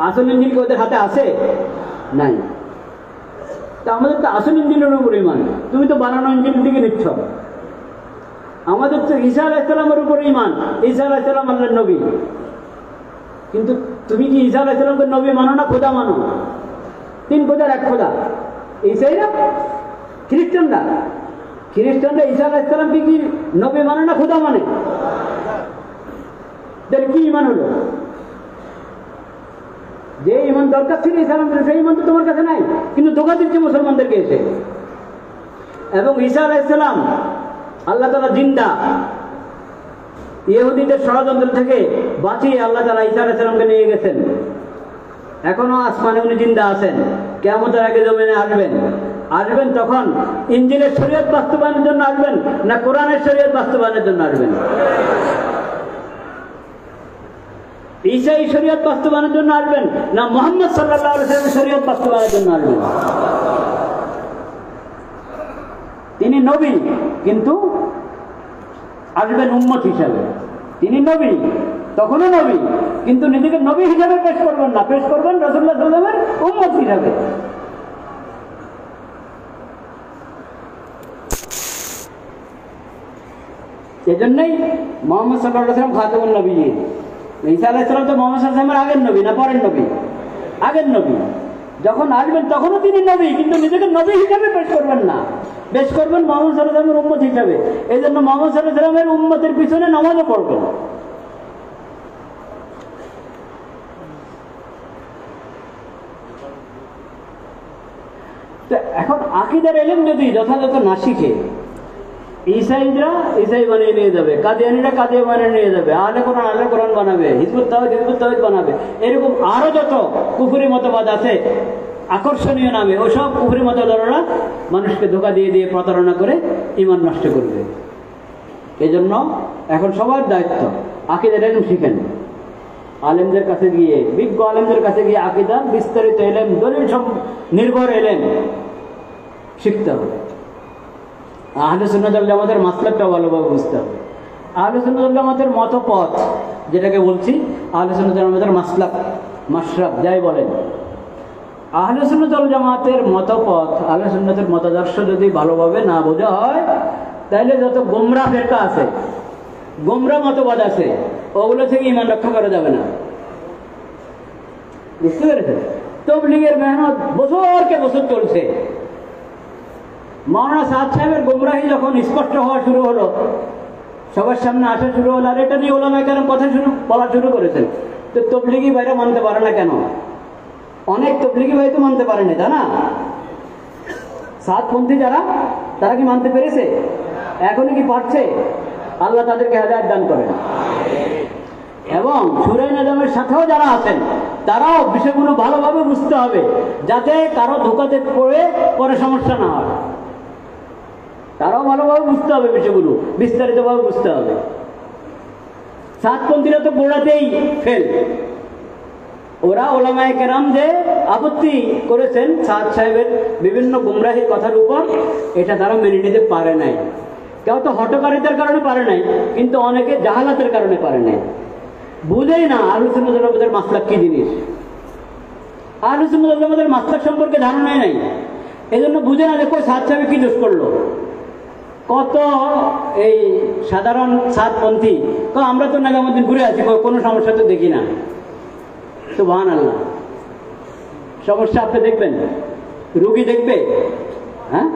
আসল ইনজিল কি ওদের হাতে আছে? নাই। তা আমাদের তো আসল ইনজিলের উপর ইমান, তুমি তো বানানো ইনজিল দিকে নিচ্ছ। আমাদের তো ঈসা আলাইহিস সালামের উপর ইমান, ঈসা আলাইহিস সালাম আল্লাহর নবী। কিন্তু তুমি কি ঈসা আলাইহিস সালামকে নবী মানো না খোদা মানো? তিন খোদার এক খোদা ঈসাই না? খ্রিস্টানরা ঈসা আলাইহিস সালামকে কি নবী মানে না খোদা মানে? তাহলে কি ইমান হলো? যে ইমান দরকার ছিল ঈসা আলাইহিস, সেই ইমান তো তোমার কাছে নাই, কিন্তু ধোঁকা দিচ্ছে মুসলমানদেরকে এসে। এবং ঈসা আলাইহিস সালাম আল্লাহ তাআলা জিন্দা, ইহুদীদের ষড়যন্ত্র থেকে বাঁচিয়ে আল্লাহ তাআলা ঈসা আলাইহিস সালামকে নিয়ে গেছেন। এখনো আসমানে উনি জিন্দা আছেন, কিয়ামতের আগে জমিনে আসবেন তখন ইনজিলের শরীয়ত বাস্তবায়নের জন্য আসবেন না কোরআনের শরীয়ত বাস্তবায়নের জন্য আসবেন? ঈসাই শরীয়ত বাস্তবায়নের জন্য আসবেন না মুহাম্মদ সাল্লাল্লাহু আলাইহি ওয়াসাল্লামের শরীয়ত বাস্তবায়নের জন্য আসবেন? তিনি নবী, কিন্তু আসবেন উম্মত হিসাবে। তিনি নবী, তখনও নবী, কিন্তু নিজেকে নবী হিসাবে পেশ করবেন না, পেশ করবেন রাসূলুল্লাহ সাল্লাল্লাহু আলাইহি ওয়াসাল্লামের উম্মত হিসাবে। সেজন্যই মুহাম্মদ সাল্লাল্লাহু আলাইহি ওয়াসাল্লাম খাতামুন নবিয়্যিন। ঈসা আলাইহিস সালাম তো মুহাম্মদ সাল্লাল্লাহু আলাইহি ওয়াসাল্লামের আগের নবী না পরের নবী? আগের নবী। যখন আসবেন তখনও তিনি নবী, কিন্তু নিজেকে নবী হিসাবে পেশ করবেন না, পেশ করবেন মুহাম্মদ সাল্লাল্লাহু আলাইহি ওয়াসাল্লামের উম্মত হিসাবে। এই জন্য মুহাম্মদ সাল্লাল্লাহু আলাইহি ওয়াসাল্লামের উম্মতের পিছনে নামাজও পড়বেন। এখন আকীদার ইলম যদি যথাযথ না শিখে, ঈসাই বানিয়ে নিয়ে যাবে, কাদিয়ানীরা কাদিয়া বানিয়ে নিয়ে যাবে, আহলে কোরআন বানাবে, হিজবুত তাওহীদ বানাবে, এরকম আরো যত কুফরি মতবাদ আছে আকর্ষণীয় নামে, ওসব কুফরি মতবাদরা মানুষকে ধোঁকা দিয়ে দিয়ে প্রতারণা করে ঈমান নষ্ট করবে। এই জন্য এখন সবার দায়িত্ব আকীদার ইলম শিখেন। আলেমদের কাছে গিয়ে, বিজ্ঞ আলেমদের কাছে গিয়ে আকীদার বিস্তারিত ইলম, দলিল নির্ভর ইলম শিখতে হবে। আহলে সুন্নাত ওয়াল জামাতের মাসলাকটা ভালোভাবে বুঝতে হবে। আহলে সুন্নাত ওয়াল জামাতের মতপথ যেটাকে বলছি, আহলে সুন্নাত ওয়াল জামাতের মাসলাক, মাশরাব যাই বলেন, আহলে সুন্নাত ওয়াল জামাতের মতপথ, আহলে সুন্নাতের মতাদর্শ যদি ভালোভাবে না বোঝা হয়, তাহলে যত গোমরা ফেরকা আছে, গোমরা মতবাদ আছে, ওগুলো থেকে ঈমান রক্ষা করা যাবে না। বুঝতে পেরেছেন? তাবলীগের মেহনত বছরকে বছর চলছে। মাওলানা সাদ সাহেবের গোমরাহি যখন স্পষ্ট হওয়া শুরু হলো, সবার সামনে আসা শুরু হলো, আর এটা নিয়ে ওলামায়ে কেরাম কথা বলা শুরু করেছেন, তো তাবলীগী ভাইরা মানতে পারে না কেন? অনেক তাবলীগী ভাই তো মানতে পারেনি, তাই না? সাতপন্থী যারা, তারা কি মানতে পেরেছে? এখনই কি পারছে? আল্লাহ তাদেরকে হেদায়েত দান করেন। এবং সূরা নিজামের সাথেও যারা আছেন, তারাও বিষয়গুলো ভালোভাবে বুঝতে হবে, যাতে কারো ধোঁকাতে পরে সমস্যা না হয়। তারাও ভালোভাবে বুঝতে হবে, বিষয়গুলো বিস্তারিতভাবে বুঝতে হবে। সাতপন্থীরা তো গোড়াতেই ফেল। ওরা ওলামায়ে কেরাম যে আপত্তি করেছেন সাদ সাহেবের বিভিন্ন গুমরাহির কথার উপর, এটা তারা মেনে নিতে পারে নাই। কেউ তো হঠকারিতার কারণে পারে নাই, কিন্তু অনেকে জাহালাতের কারণে পারে নাই, বুঝেই না আহলে সুন্নাত ওয়াল জামাতের মাসলাক কি জিনিস। আহলে সুন্নাত ওয়াল জামাতের মাসলাক সম্পর্কে ধারণাই নাই, এজন্য বুঝে না যে কই সাদ সাহেব কি দোষ করলো। কত এই সাধারণ সাতপন্থী আমরা তো নিজামুদ্দিন ঘুরে আছি, কোনো সমস্যা তো দেখি না। সুবহানাল্লাহ। সমস্যা আপনি দেখবেন? রোগী দেখবে? হ্যাঁ,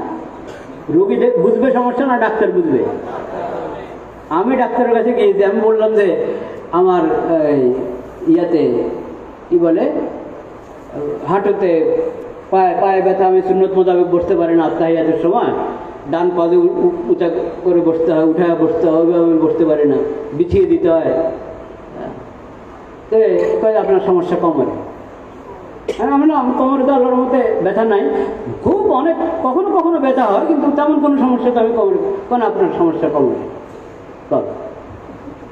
রোগী বুঝবে সমস্যা না ডাক্তার বুঝবে? আমি ডাক্তারের কাছে গিয়েছি, আমি বললাম যে আমার ইয়াতে কি বলে হাঁটুতে পায়ে ব্যথা, আমি সুন্নত মোতাবেক বসতে পারি না তাহিয়াতের সময়, ডান পায়ে উঁচা করে বসতে হয়, উঠায় বসতে হবে, আমি বসতে পারি না, বিছিয়ে দিতে হয়। তো আপনার সমস্যা কমরে? আমি না, আমার কোমরে তো আল্লাহর মতে ব্যথা নাই, খুব অনেক কখনো কখনো ব্যথা হয়, কিন্তু তেমন কোনো সমস্যা তো আমি কোমরে। কেন আপনার সমস্যা কমরে?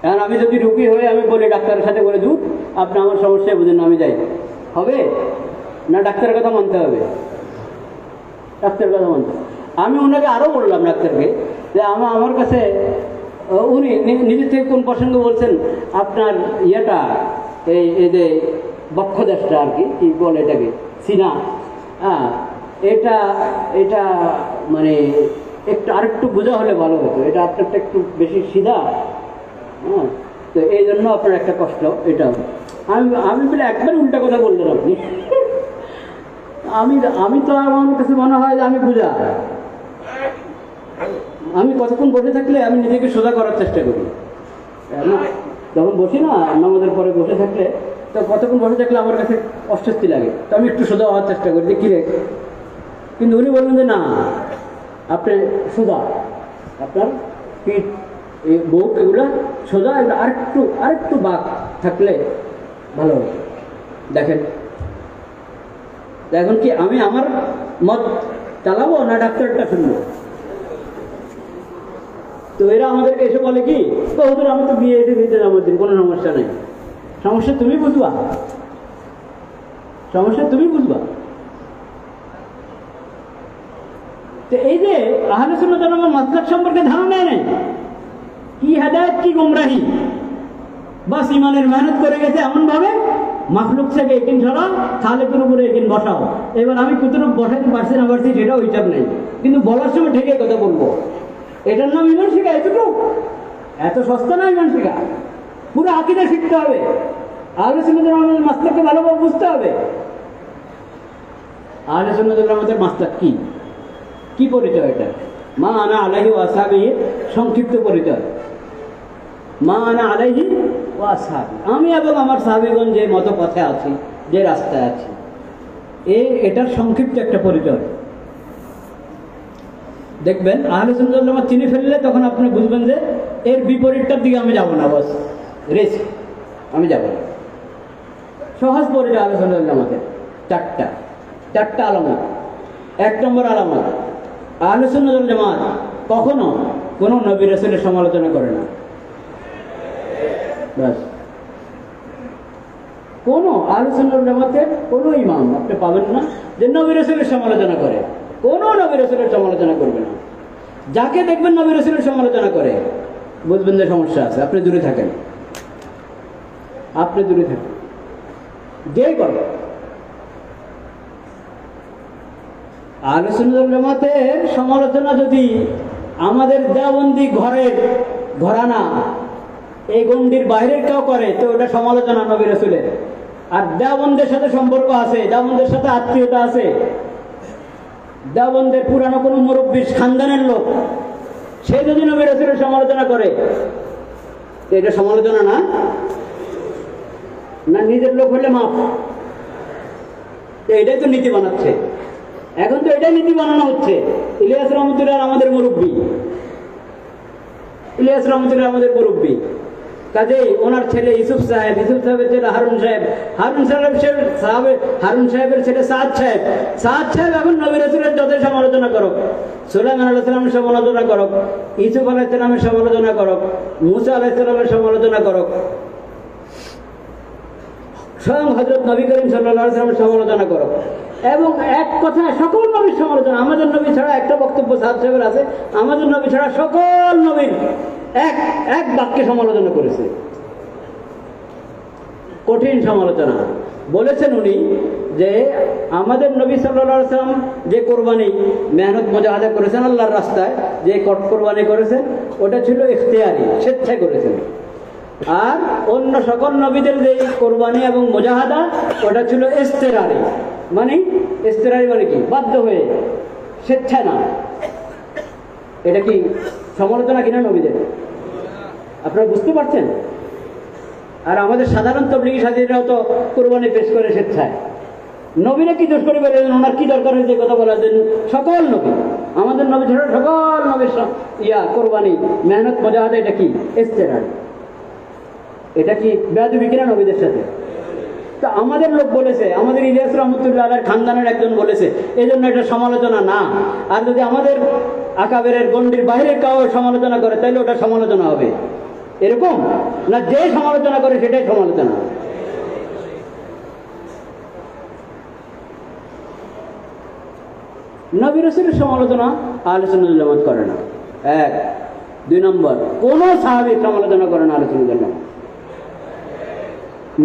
এখন আমি যদি রুগী হয়ে আমি বলি ডাক্তারের সাথে বলে দূর আপনি আমার সমস্যায় বুঝেন আমি যাই, হবে না? ডাক্তারের কথা মানতে হবে, ডাক্তারের কথা মানতে হবে। আমি ওনাকে আরও বললাম ডাক্তারকে যে আমার কাছে উনি নিজের থেকে কোন প্রসঙ্গে বলছেন আপনার ইয়েটা এই যে বক্ষদেশটা আর কি কি বলে এটাকে সিনা, হ্যাঁ এটা এটা মানে একটু আরেকটু বোঝা হলে ভালো হতো, এটা আপনারটা একটু বেশি সিধা, হ্যাঁ তো এই জন্য আপনার একটা কষ্ট এটা। আমি বলে একবার উল্টা কথা বললেন আপনি। আমি তো আমার কাছে মনে হয় যে আমি বোঝা, আমি কতক্ষণ বসে থাকলে আমি নিজেকে সোজা করার চেষ্টা করি না, যখন বসি না নামাজের পরে বসে থাকলে তো কতক্ষণ বসে থাকলে আমার কাছে অস্বস্তি লাগে, তো আমি একটু সোজা হওয়ার চেষ্টা করি যে কিরে, কিন্তু উনি বললেন যে না আপনি সোজা, আপনার পিঠ এই বুক এগুলো সোজা, এগুলো আরেকটু বাঁক থাকলে ভালো হবে। দেখেন এখন কি আমি আমার মত চালাবো না ডাক্তারটা শুনবো? তো এরা আমাদেরকে এসে বলে কি তো ওদের আমি তো বিয়ে এসে দিতে যাবো, কোনো সমস্যা নেই। সমস্যা তুমি বুঝবা, সমস্যা তুমি বুঝবা। তো এই যে আহলে সুন্নাত ওয়াল জামাতের মাসলাক সম্পর্কে ধারণা নেই, কি হেদায়েত কি গোমরাহি, বাস ইমানের মেহনত করে গেছে এমন ভাবে মাখলুক থেকে একিন সরাও, খালেকের উপরে একিন বসাও। এবার আমি কতটুকু বসাতে পারছি না পারছি সেটাও হিসাব নেই, কিন্তু বলার সময় ঠেকে কথা বলবো। এটার নাম ইমান শিখা? এতটুকু এত সস্তা না ইমান শিখা, পুরো আকীদা শিখতে হবে, আহলে সুন্নাত ওয়াল জামাতের মাসলাককে ভালোভাবে বুঝতে হবে। আহলে সুন্নাত ওয়াল জামাতের মাসলাক কি পরিচয়? এটা মা আনা আলাইহি ওয়া আসহাবিহি সংক্ষিপ্ত পরিচয়। মা আনা আলাইহি ওয়া আসহাবি, আমি এবং আমার সাহাবীগণ যে মত পথে আছি, যে রাস্তায় আছি, এটার সংক্ষিপ্ত একটা পরিচয়। দেখবেন আহলে সুন্নাত ওয়াল জামাত চিনে ফেললে তখন আপনি বুঝবেন যে এর বিপরীতটার দিকে আমি যাব না, বাস রেস আমি যাব না। সহজ পরিচয় আহলে সুন্নাত ওয়াল জামাতের চারটা আলামত। 1 নম্বর আলামত, আহলে সুন্নাত ওয়াল জামাত কখনো কোনো নবী রাসূলের সমালোচনা করে না। ব্যাস, কোনো আহলে সুন্নাত ওয়াল জামাতের কোনো ইমাম আপনি পাবেন না যে নবী রাসূলের সমালোচনা করে, কোনো নবী রাসূলের সমালোচনা করবে না। যাকে দেখবেন নবী রাসূলের সমালোচনা করে বুঝবেন যে সমস্যা আছে, আপনি দূরে থাকেন, আপনি দূরে থাকেন, যেই করবে। আহলে সুন্নাত ওয়াল জামাতের সমালোচনা যদি আমাদের দেওবন্দি ঘরের ঘরানা এই গণ্ডির বাইরের কেউ করে তো ওটা সমালোচনা নবী রাসূলের। আর দেওবন্দের সাথে সম্পর্ক আছে, দেওবন্দের সাথে আত্মীয়তা আছে, দেওবন্দের পুরানো কোনো মুরব্বীর খানদানের লোক, সে যদি নবী রাসূলের সমালোচনা করে তো এটা সমালোচনা না? নিজের লোক হলে মাফ। এটাই তো নীতি বানাচ্ছে এখন, তো এটাই নীতি বানানো হচ্ছে। ইলিয়াস রহমতুল্লাহ আমাদের মুরব্বী, ইলিয়াস রহমতুল্লাহ আমাদের মুরব্বী, কাজেই ওনার ছেলে ইউসুফ সাহেবের ছেলে হারুন সাহেবের ছেলে সাদ সাহেব এখন নবী রাসূলের যত সমালোচনা করুক, সুলাইমান আলাইহিস সালামের সমালোচনা করুক, ইউসুফ আলাইহিস সালামের সমালোচনা করুক, মুসা আলাইহিস সালামের সমালোচনা করুক, স্বয়ং হযরত নবী করিম সাল্লাল্লাহু আলাইহি ওয়াসাল্লামের সমালোচনা করুক, এবং এক কথা সকল নবীর সমালোচনা। আমাদের নবী ছাড়া একটা বক্তব্য সাদ সাহেবের আছে, আমাদের নবী ছাড়া সকল নবীর এক বাক্যে সমালোচনা করেছে, কঠিন সমালোচনা। বলেছেন উনি যে আমাদের নবী সাল্লাল্লাহু আলাইহি ওয়াসাল্লাম যে কোরবানি মেহনত মুজাহাদা করেছেন আল্লাহর রাস্তায়, যে কোরবানি করেছেন ওটা ছিল ইখতিয়ারি, স্বেচ্ছায় করেছেন। আর অন্য সকল নবীদের যে কোরবানি এবং মুজাহাদা ওটা ছিল ইস্তেরারি, মানে কি বাধ্য হয়ে, স্বেচ্ছায় না। এটা কি সমালোচনা কিনা নবীদের? আপনারা বুঝতে পারছেন? আর আমাদের সাধারণ তবলিগী সাথীরাও তো কোরবানি পেশ করে স্বেচ্ছায়। নবীরা কি দোষ করে বলেন? ওনার কি দরকার হয়েছে কথা বলা? দেন সকল নবী, আমাদের নবী ছাড়া সকল নবীর কোরবানি মেহনত মুজাহাদা এটা কি ইস্তেরারি, এটা কি বেয়াদবি কিনা নবীদের সাথে? তো আমাদের লোক বলেছে, আমাদের ইলিয়াস রহমতুল্লাহ আলাইহির খানদানের একজন বলেছে, এই জন্য এটা সমালোচনা না। আর যদি আমাদের আকাবেরের গণ্ডির বাইরের কাউ সমালোচনা করে তাহলে ওটা সমালোচনা হবে। এরকম না, যে সমালোচনা করে সেটাই সমালোচনা। নবী রাসূলের সমালোচনা আহলে সুন্নাত ওয়াল জামাত করে না। এক। দুই নম্বর, কোন সাহাবীর সমালোচনা করে না আহলে সুন্নাত ওয়াল জামাত।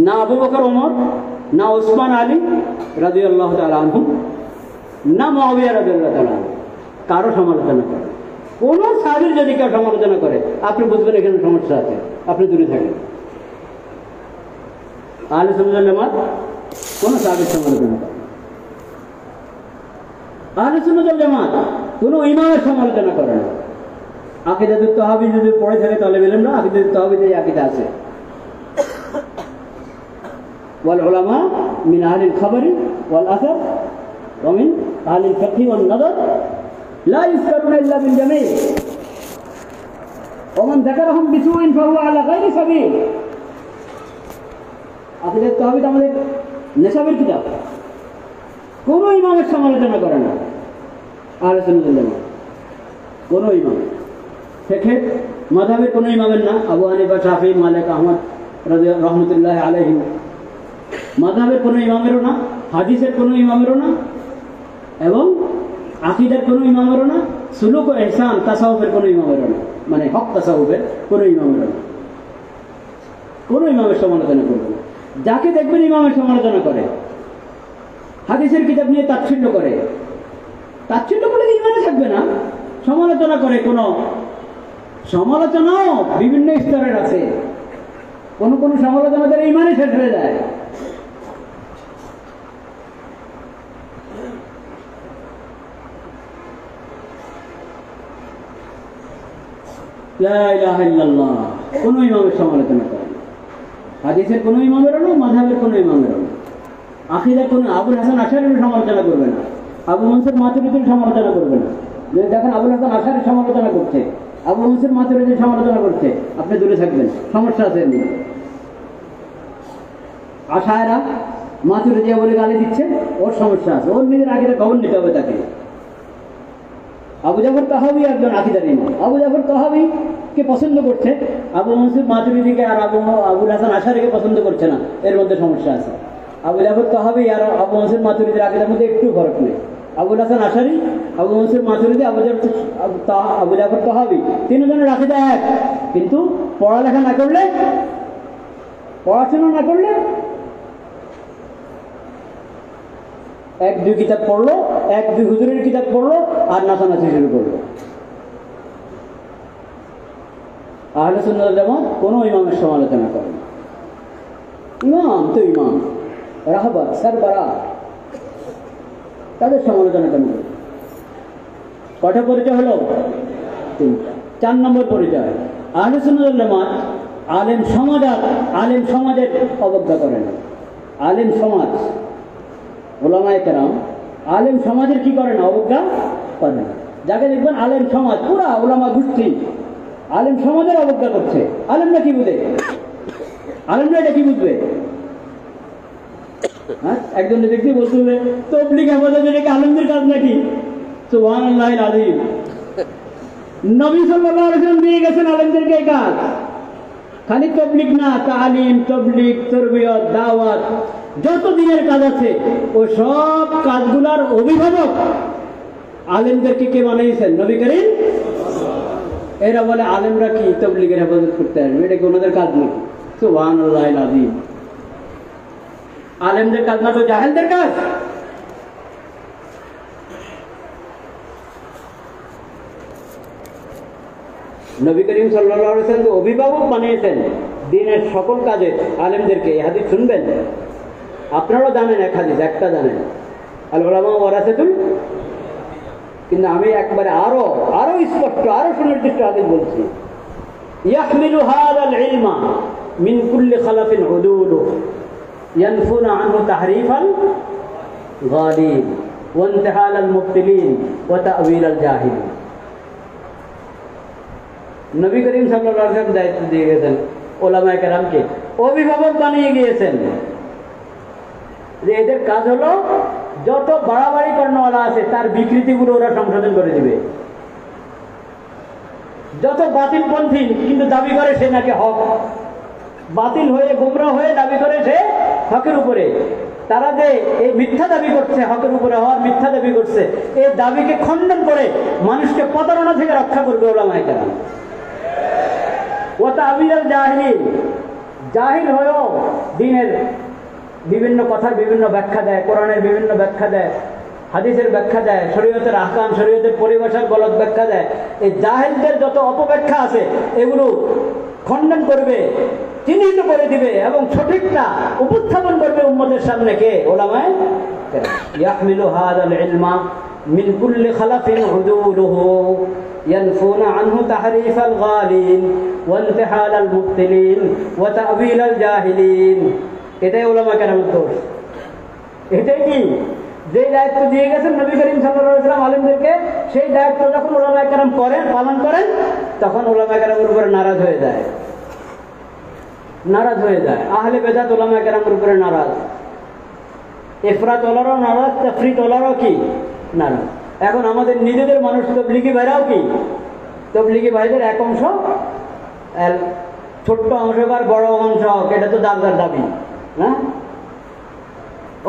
না আবু বকর ওমর, না ওসমান আলী রাদিয়াল্লাহু তাআলা আনহু, না মুআবিয়া রাদিয়াল্লাহু তাআলা আনহু, কারো সমালোচনা করে। কোন সাহাবীর যদি কেউ সমালোচনা করে আপনি বুঝবেন এখানে সমস্যা আছে, আপনি দূরে থাকেন। আহলে সুন্নাত ওয়াল জামাত কোন সাহাবীর সমালোচনা করে। আহলে সুন্নাত ওয়াল জামাত কোন ইমামের সমালোচনা করে না। আকীদাতুত তাহাবী যদি পড়ে থাকে তাহলে বলেন না আকীদাতুত তাহাবীতে এই আকীদা আছে। ওয়াল উলামা মিন আহলিল খাবরি ওয়াল আসার ওয়া মিন আহলিল ফিকহি ওয়ান নাযার লা ইসকারুনা ইল্লা বিল জামি' ওয়া মান যাকারাহুম বিসুইন ফাহুয়া আলা গায়রি সাবিল। আকীদাতুত তাহাবী আমাদের নেশাবের কিতাব। কোন ইমামের সমালোচনা করে না আহলে সুন্নাত ওয়াল জামাত, কোন ইমাম। ফিকহের মাযহাবের কোন ইমামের না, আবু হানিফা, শাফিঈ, মালিক, আহমদ রাহমাতুল্লাহি আলাইহিম। মাযহাবের কোন ইমামেরও না, হাদিসের কোন ইমামেরও না, এবং আকীদার কোন ইমামেরও না, সুলুক ও ইহসান তাসাউফের কোন ইমামেরও না, মানে হক তাসাউফের কোন ইমামেরও না। কোন ইমামের সমালোচনা করবে না। যাকে দেখবেন ইমামের সমালোচনা করে, হাদিসের কিতাব নিয়ে তাচ্ছিল্য করে, তাচ্ছিল্য করলে ইমানে থাকবে না, সমালোচনা করে। কোন সমালোচনাও বিভিন্ন স্তরের আছে, কোন কোন সমালোচনা করে ইমানে শেষ হয়ে যায়। লা ইলাহা ইল্লাল্লাহ, কোন ইমামের সমালোচনা করে না। হাদিসের কোন ইমামেরও না, মাযহাবের কোন ইমামেরও না। আকীদার কোন আবুল হাসান আশআরীর সমালোচনা করবে না, আবু মনসুর মাতুরিদির সমালোচনা করবে না। যদি দেখেন আবুল হাসান আশআরীর সমালোচনা করছে, আবু মনসুর মাতুরিদির সমালোচনা করছে, আপনি দূরে থাকবেন, সমস্যা আছে। আশায়রা মাতুরিদিয়া বলে গালি দিচ্ছে, ওর সমস্যা আছে, ওর নিজের আকীদা খবর নিতে হবে তাকে। আবু জাফর তাহাবী একজন আকীদার ইমাম, আবু জাফর তাহাবী কে পছন্দ করছে, আবু মনসুর মাতুরিদিকে আর আবুল হাসান আশআরীকে পছন্দ করছে না, এর মধ্যে সমস্যা আছে। আবু জাফর তাহাবী আর আবু মনসুর মাতুরিদির আকীদার মধ্যে একটু ফরক নেই। আবুল হাসান আশআরী, আবু মনসুর মাতুরিদি, আবু জাফর তাহাবী তিনজনের আকীদা এক, কিন্তু পড়ালেখা না করলে, পড়াশোনা না করলে, এক দুই কিতাব পড়লো, এক দুই হুজুরের কিতাব পড়লো আর নাচানাচি শুরু করলো। আহলে সুন্নাত ওয়াল জামাত কোন ইমামের সমালোচনা করে না। ইমাম তো ইমাম, রাহবার, সরবরা, তাদের সমালোচনা কেন করে? কটা পরিচয় হলো? তিনটা। 4 নম্বর পরিচয়, আহলে সুন্নাত ওয়াল জামাত আলেম সমাজের অবজ্ঞা করে না। আলেম সমাজ, ওলামায়ে কেরাম আলেম সমাজের কি করে না? অবজ্ঞা করে না। যাকে দেখবেন আলেম সমাজ, পুরা ওলামা গোষ্ঠী আলেম সমাজের অবজ্ঞা করছে, আলেমরা কি বুঝে? আলেমরা এটা কি বুঝবে? হ্যাঁ, একজন দেখতে বলতে হবে তাবলীগ হেফাজত এটা আলেমদের কাজ নাকি? সুবহানাল্লাহিল আযীম। নবী সাল্লাল্লাহু আলাইহি ওয়াসাল্লাম দিয়ে গেছেন আলেমদেরকে এই কাজ। খালি তাবলীগ না, তালিম, তাবলীগ, তারবিয়ত, দাওয়াত, যত দিনের কাজ আছে ও সব কাজগুলার অভিভাবক আলেমদেরকে কে বানিয়েছেন? নবী করিম। এরা বলে আলেমরা কি তাবলীগের হেফাজত করতে আসবে, এটা কি ওনাদের কাজ নাকি? সুবহানাল্লাহিল আযীম। আলেমদের কাজ না তো জাহেলদের কাজ। নবী করিম সাল্লাল্লাহু আলাইহি ওয়াসাল্লাম অভিভাবক বানিয়েছেন দ্বীনের সকল কাজে আলেমদেরকে। এই হাদিস শুনবেন, আপনারাও জানেন এক হাদিস, একটা জানেন, আল উলামা ওয়ারাসাতুল। কিন্তু আমি একবারে আরো স্পষ্ট, আরো সুনির্দিষ্ট হাদিস বলছি। ইয়াহমিলু হাযাল ইলমা মিন কুল্লি খালাফিন উদুলু ইয়ানফুনা আনহু তাহরিফাল গালিব ওয়া ইনতিহালাল মুবতিলিন ওয়া তা'ওয়িলাল জাহিলিন। নবী করিম সাল্লাল্লাহু আলাইহি ওয়াসাল্লাম দায়িত্ব দিয়ে গেছেন ওলামায়ে কেরামকে, অভিভাবক বানিয়ে গিয়েছেন যে এদের কাজ হলো যত বাড়াবাড়ি করানোওয়ালা আছে তার বিকৃতিগুলো ওরা সংশোধন করে দিবে। যত বাতিলপন্থী কিন্তু দাবি করে সে নাকি হক, বাতিল হয়ে গোমরা হয়ে দাবি করে সে হকের উপরে। তারা যে এই মিথ্যা দাবি করছে, হকের উপরে হওয়ার মিথ্যা দাবি করছে, এই দাবিকে খণ্ডন করে মানুষকে প্রতারণা থেকে রক্ষা করবে ওলামায়ে কেরাম। ওয়া তা'বিলাল জাহিল, জাহিল হয়েও দ্বীনের বিভিন্ন কথার বিভিন্ন ব্যাখ্যা দেয়, কোরআনের বিভিন্ন ব্যাখ্যা দেয়, হাদিসের ব্যাখ্যা দেয়, শরীয়তের আহকাম, শরীয়তের পরিভাষার গলত ব্যাখ্যা দেয়। এই জাহিলদের যত অপব্যাখ্যা আছে এগুলো খণ্ডন করবে, চিহ্নিত করে দিবে এবং সঠিকটা উপস্থাপন করবে উম্মতের সামনে কে? উলামায়ে কেরাম। ইয়াহমিলু হাযাল ইলমা মিন কুল্লি খালাফিন উদুলুহু ينفون عنه تحريف الغالين وانتحال المبتلين وتأويل الجاهلين। এটাই উলামায়ে কেরামের দোষ। এটাই কি যে দায়িত্ব দিয়ে গেছেন নবী করিম সাল্লাল্লাহু আলাইহি ওয়াসাল্লাম আলেমদেরকে, সেই দায়িত্ব যখন উলামায়ে কেরাম করেন, পালন করেন, তখন উলামায়ে কেরামের উপরে নারাজ হয়ে যায়, নারাজ হয়ে যায়। আহলে বেদাত উলামায়ে কেরামের উপরে নারাজ, ইফরাত ওলারাও নারাজ, তাফরিত ওলারাও কি নারাজ। এখন আমাদের নিজেদের মানুষ তবলিগি ভাইরাও কি, তবলিগি ভাইদের এক অংশ, ছোট্ট অংশ আর বড় অংশ, এটা তো দাবদার দাবি, হ্যাঁ,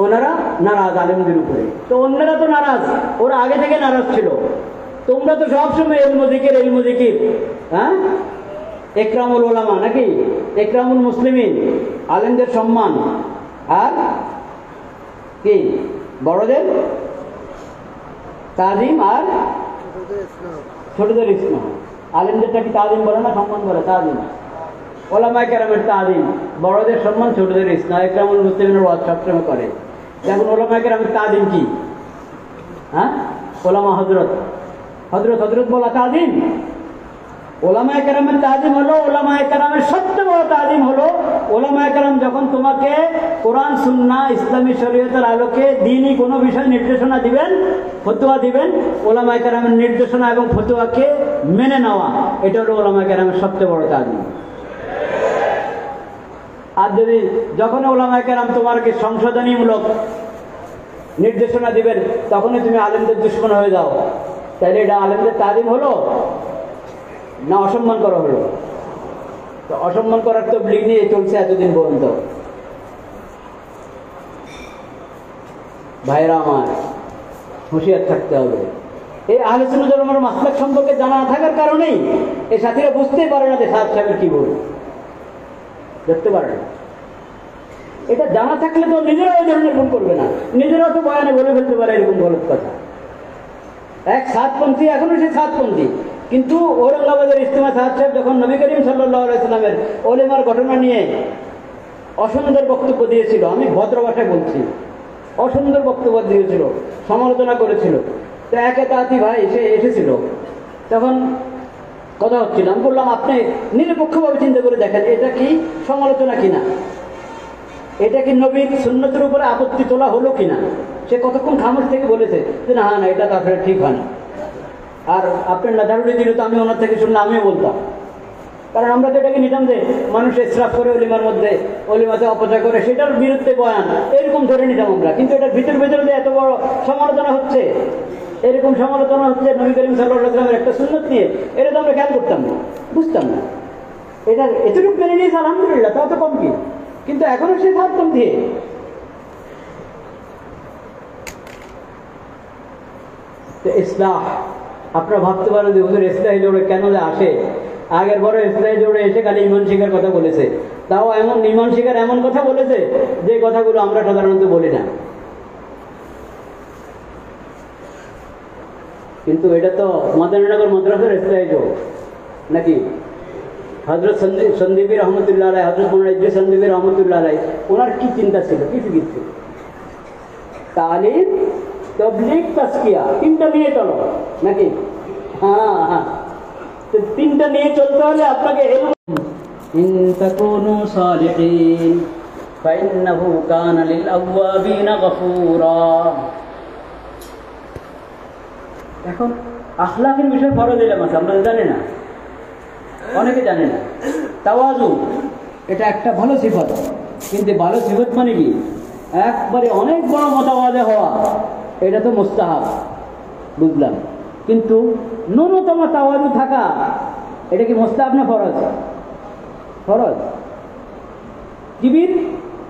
ওনারা নারাজ আলেমদের উপরে। তো অন্যরা তো নারাজ, ওরা আগে থেকে নারাজ ছিল। তোমরা তো সবসময় ইলম জিকির, হ্যাঁ, ইকরামুল উলামা নাকি, ইকরামুল মুসলিমিন, আলেমদের সম্মান, আর কি বড়দের তাজিম আর ছোটদের ইসলাম। আলেমদেরটা কি তাজিম বলে না সম্মান বলে? তাজিম। ওলামায়ে কেরামের তাজিম, বড়দের সম্মান, ছোটদের ইসলাম। ইকরামুল মুসলিমিনের ওয়াজ সবসময় করে। এখন ওলামায়ে কেরামের তাজিম কি? হ্যাঁ, ওলামা হযরত বলা তাজিম। ওলামায়ে কেরামের তাজিম হলো, ওলামায়ে কেরামের সবচেয়ে বড় তাজিম হলো ওলামায়ে কেরাম যখন তোমাকে কোরআন সুন্নাহ ইসলামী শরীয়তের আলোকে দ্বীনি কোনো বিষয় নির্দেশনা দিবেন, ফতোয়া দিবেন, ওলামায়ে কেরামের নির্দেশনা এবং ফতোয়াকে মেনে নেওয়া, এটা হলো ওলামায়ে কেরামের সবচেয়ে বড় তাজিম। আর যদি যখন ওলামায়ে কেরাম তোমাকে সংশোধনীমূলক নির্দেশনা দিবেন তখনই তুমি আলেমদের দুশমন হয়ে যাও, তাহলে এটা আলেমদের তাজিম হলো না অসম্মান করা হলো? তো অসম্মান করার তো তবলিগ নিয়ে চলছে এতদিন পর্যন্ত। ভাইরা আমার, হুঁশিয়ার থাকতে হবে। এই আহলে সুন্নাত ওয়াল জামাতের মাসলাক সম্পর্কে জানা না থাকার কারণেই এই সাথীরা বুঝতেই পারে না যে সাহেবের কি বলবে, দেখতে পারে না। এটা জানা থাকলে তো নিজেরাও ওই ধরনের ভুল করবে না, নিজেরাও তো বয়ানে বলে ফেলতে পারে এরকম গলত কথা। এক সাতপন্থী, এখনো সে সাতপন্থী, কিন্তু ঔরঙ্গাবাদের ইজতেমা সাহেব যখন নবী করিম সাল্লাল্লাহু আলাইহি সাল্লামের ওলেমার ঘটনা নিয়ে অসুন্দর বক্তব্য দিয়েছিল, আমি ভদ্র ভাষায় বলছি, অসুন্দর বক্তব্য দিয়েছিল, সমালোচনা করেছিল, তো একে তাঁতি ভাই সে এসেছিল, তখন কথা হচ্ছিল, আমি বললাম আপনি নিরপেক্ষভাবে চিন্তা করে দেখেন এটা কি সমালোচনা কিনা, এটা কি নবীর সুন্নতের উপরে আপত্তি তোলা হলো কিনা। সে কতক্ষণ খামোশ থেকে বলেছে যে না না এটা তো আসলে ঠিক হয় না। আর আপনার নাদারুড়ি দিল তো আমি ওনার থেকে শুনলে আমিও বলতাম, কারণ আমরা তো এটাকে নিতাম যে মানুষ ইসরাফ করে অলিমার মধ্যে, অলিমাতে অপচয় করে, সেটার বিরুদ্ধে বয়ান এরকম ধরে নিতাম আমরা। কিন্তু এটার ভিতরে যে এত বড় সমালোচনা হচ্ছে, এরকম সমালোচনা হচ্ছে নবী করিম সাল্লাল্লাহু আলাইহি ওয়াসাল্লামের একটা সুন্নত নিয়ে, এটা তো আমরা খেয়াল করতাম না, বুঝতাম না। এটা এতটুকু মেনে নিয়েছে আলহামদুলিল্লাহ, তাও তো কম কি, কিন্তু এখনো সে থাকতাম দিয়ে। তো ইসলাহ, আপনারা ভাবতে পারেন যে হুজুর ইসলাহি জোড়ে কেন যে আসে, আগের বড় ইসলাহি জোড়ে এসে খালি ঈমান শিখার কথা বলেছে, তাও এমন ঈমান শিখার এমন কথা বলেছে যে কথাগুলো আমরা সাধারণত বলি না। কিন্তু এটা তো মদিনানগর মাদ্রাসার ইসলাহি জোড় নাকি। হযরত সন্দীপী রহমতুল্লাহ আলাইহি, হযরত মুহাম্মদ ইদ্রিস সন্দীপী রহমতুল্লাহ আলাইহি, ওনার কি চিন্তা ছিল, কি ফিকির ছিল? তালিম, তাবলীগ, তাজকিয়া, তিনটা নিয়ে চলো নাকি। হ্যাঁ হ্যাঁ, তো তিনটা নিয়ে চলতে হলে আপনাকে ইন তাকুনু সালিহিন ফাইন্নাহু কানা লিল আওয়াবিনা গফুরা। এখন আখলাকের বিষয়ে ফরজ ইলম আছে, আমরা জানি না, অনেকে জানে না। তাওয়াজু এটা একটা ভালো সিফত, কিন্তু ভালো সিফত মানে কি একবারে অনেক বড় মতাওয়াজে হওয়া, এটা তো মুস্তাহাব, বুঝলাম। কিন্তু ন্যূনতম তাওয়াজু থাকা এটা কি মুস্তাহাব না ফরজ? ফরজ। কিবির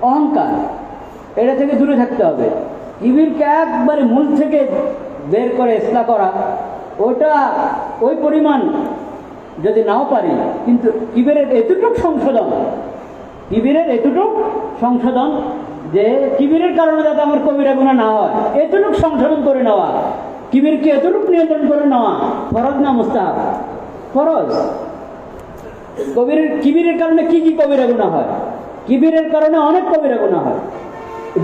অহংকার, এটা থেকে দূরে থাকতে হবে। কিবিরকে একবারে মূল থেকে বের করে ইসলাহ করা, ওটা ওই পরিমাণ যদি নাও পারি, কিন্তু কিবিরের এতটুক সংশোধন, কিবিরের এতটুক সংশোধন যে কিবিরের কারণে যাতে আমার কবিরা গুনাহ না হয়, এতটুক সংশোধন করে নেওয়া, কিবিরকে এতটুক নিয়ন্ত্রণ করে নেওয়া ফরজ না মুস্তাহাব? ফরজ। কিবিরের কারণে কি কি কবিরা গুনাহ হয়? কিবিরের কারণে অনেক কবিরা গুনাহ হয়।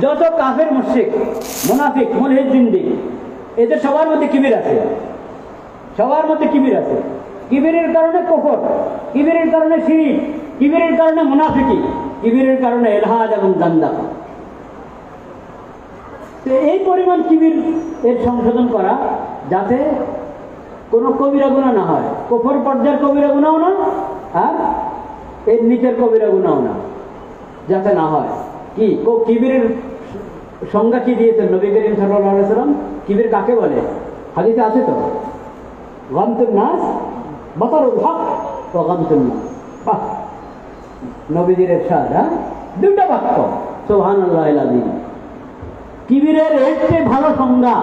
যত কাফের মুশরিক, মুনাফিক, মুলহিদ, জিন্দিক, এদের সবার মধ্যে কিবির আছে, সবার মধ্যে কিবির আছে। কিবিরের কারণে কুফর, কিবিরের কারণে শিরক, কিবিরের কারণে মুনাফিকি, কিবিরের কারণে ইলহাদ এবং জান্দাক। এই পরিমাণ কিবির এর সংশোধন করা যাতে কোনো কবিরা গুনাহ না হয়, কুফর পর্যায়ের কবিরা গুনাহ না, আর এর নিচের কবিরা গুনাহ না, যাতে না হয়। কি কিবিরের সংজ্ঞা কি দিয়েছেন নবী করিম সাল্লাল্লাহু আলাইহি ওয়াসাল্লাম? কিবির কাকে বলে? হাদিসে আছে তো, গামতুন নাস বাতারুল হক ওয়া গামতুন নাস। নবীজির ইরশাদ, দুটো বাক্য, সুবহানাল্লাহিল আযীম। কিবিরের এর চেয়ে ভালো সংজ্ঞা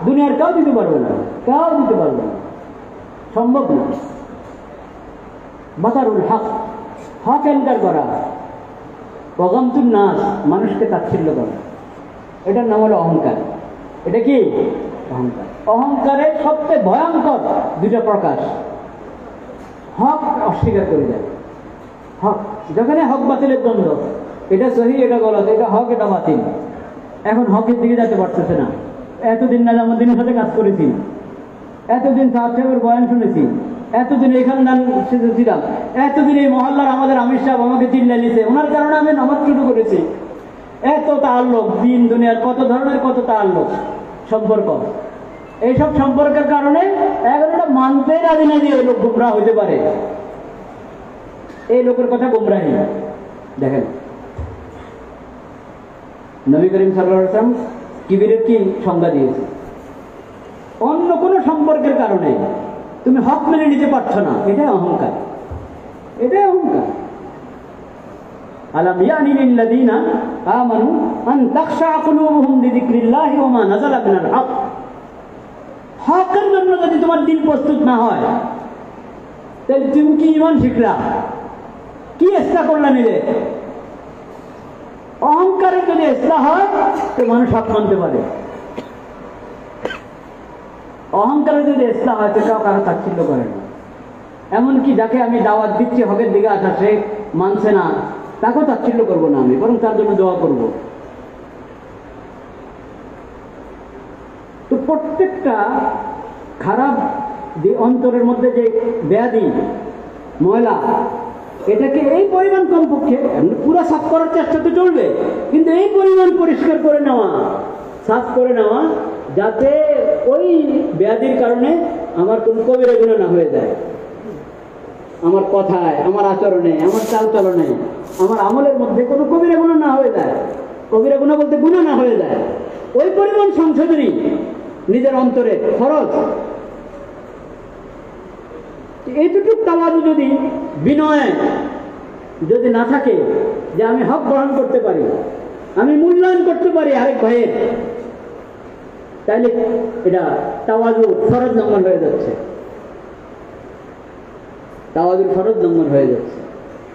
দুনিয়ার কেউ দিতে পারবে না, কেউ দিতে পারবে না, সম্ভব না। বাতারুল হক, হক এনকার করা, ওয়া গামতুন নাস, মানুষকে তাচ্ছিল্য করা, এটার নাম হলো অহংকার। এটা কি অহংকার? অহংকারের সবচেয়ে ভয়ঙ্কর দুটো প্রকাশ। হক অস্বীকার করে যায়, হক, যেখানে হক বাতিলের দ্বন্দ্ব, এটা সহি এটা গলত, এটা হক এটা বাতিল, এখন হকের দিকে যেতে পারতেছে না। এতদিন নাজামুদ্দিনের সাথে কাজ করেছি, এতদিন সাহেব সাহেবের বয়ান শুনেছি, এতদিন এখান দান ছিলাম, এতদিন এই মহল্লার আমাদের আমির সাহেব আমাকে চিল্লা নিছে, ওনার কারণে আমি নামাজ শুরু করেছি। এত তাআল্লুক, দিন দুনিয়ার কত ধরনের কত তাআল্লুক, সম্পর্ক, এইসব সম্পর্কের কারণে একটা মানতে রাজি না দিয়ে লোক গুমরাহ হইতে পারে। এই লোকের কথা গুমরাহি। দেখেন নবী করিম সাল্লাল্লাহু আলাইহি ওয়াসাল্লাম কিবিরের কি সংজ্ঞা দিয়েছে? অন্য কোনো সম্পর্কের কারণে তুমি হক মেনে নিতে পারছো না, এটাই অহংকার, এটাই অহংকার। আলাম ইয়ানি লিল্লাযীনা আমানু আন তাখশা কুলুবুহুম লিযিকরিল্লাহি ওয়া মা নাযালা মিনাল হক। হকের জন্য যদি তোমার দিল প্রস্তুত না হয়, তাহলে তুমি কি ঈমান শিখলা, কি ইসলাহ করলা নিলে? অহংকারের যদি ইসলাহ হয় তো মানুষ হক মানতে পারে। অহংকারের যদি ইসলাহ হয় তো কেউ কারো তাচ্ছিল্য করে না। এমনকি যাকে আমি দাওয়াত দিচ্ছি হকের দিকে আসা, সে মানছে না, তাকেও তাচ্ছিল্য করবো না আমি, বরং তার জন্য দোয়া করব। তো প্রত্যেকটা খারাপ যে অন্তরের মধ্যে যে ব্যাধি, ময়লা, এটাকে এই পরিমাণ কমপক্ষে পুরো সাফ করার চেষ্টা তো চলবে, কিন্তু এই পরিমাণ পরিষ্কার করে নেওয়া, সাফ করে নেওয়া, যাতে ওই ব্যাধির কারণে আমার কোনো কবিরা গুনাহ না হয়ে যায়। আমার কথায়, আমার আচরণে, আমার চালচলনে, আমার আমলের মধ্যে কোনো কবিরা গুনাহ না হয়ে যায়। কবিরা গুনাহ বলতে গুনাহ না হয়ে যায়, ওই পরিমাণ সংশোধনী নিজের অন্তরে ফরজ। এইটুকু তাওয়াদু যদি, বিনয় যদি না থাকে, যে আমি হক গ্রহণ করতে পারি, আমি মূল্যায়ন করতে পারি আরেক ভাইয়ের, তাহলে এটা তাওয়াদু ফরজ নম্বর হয়ে যাচ্ছে, তাওয়াদুর ফরজ নম্বর হয়ে যাচ্ছে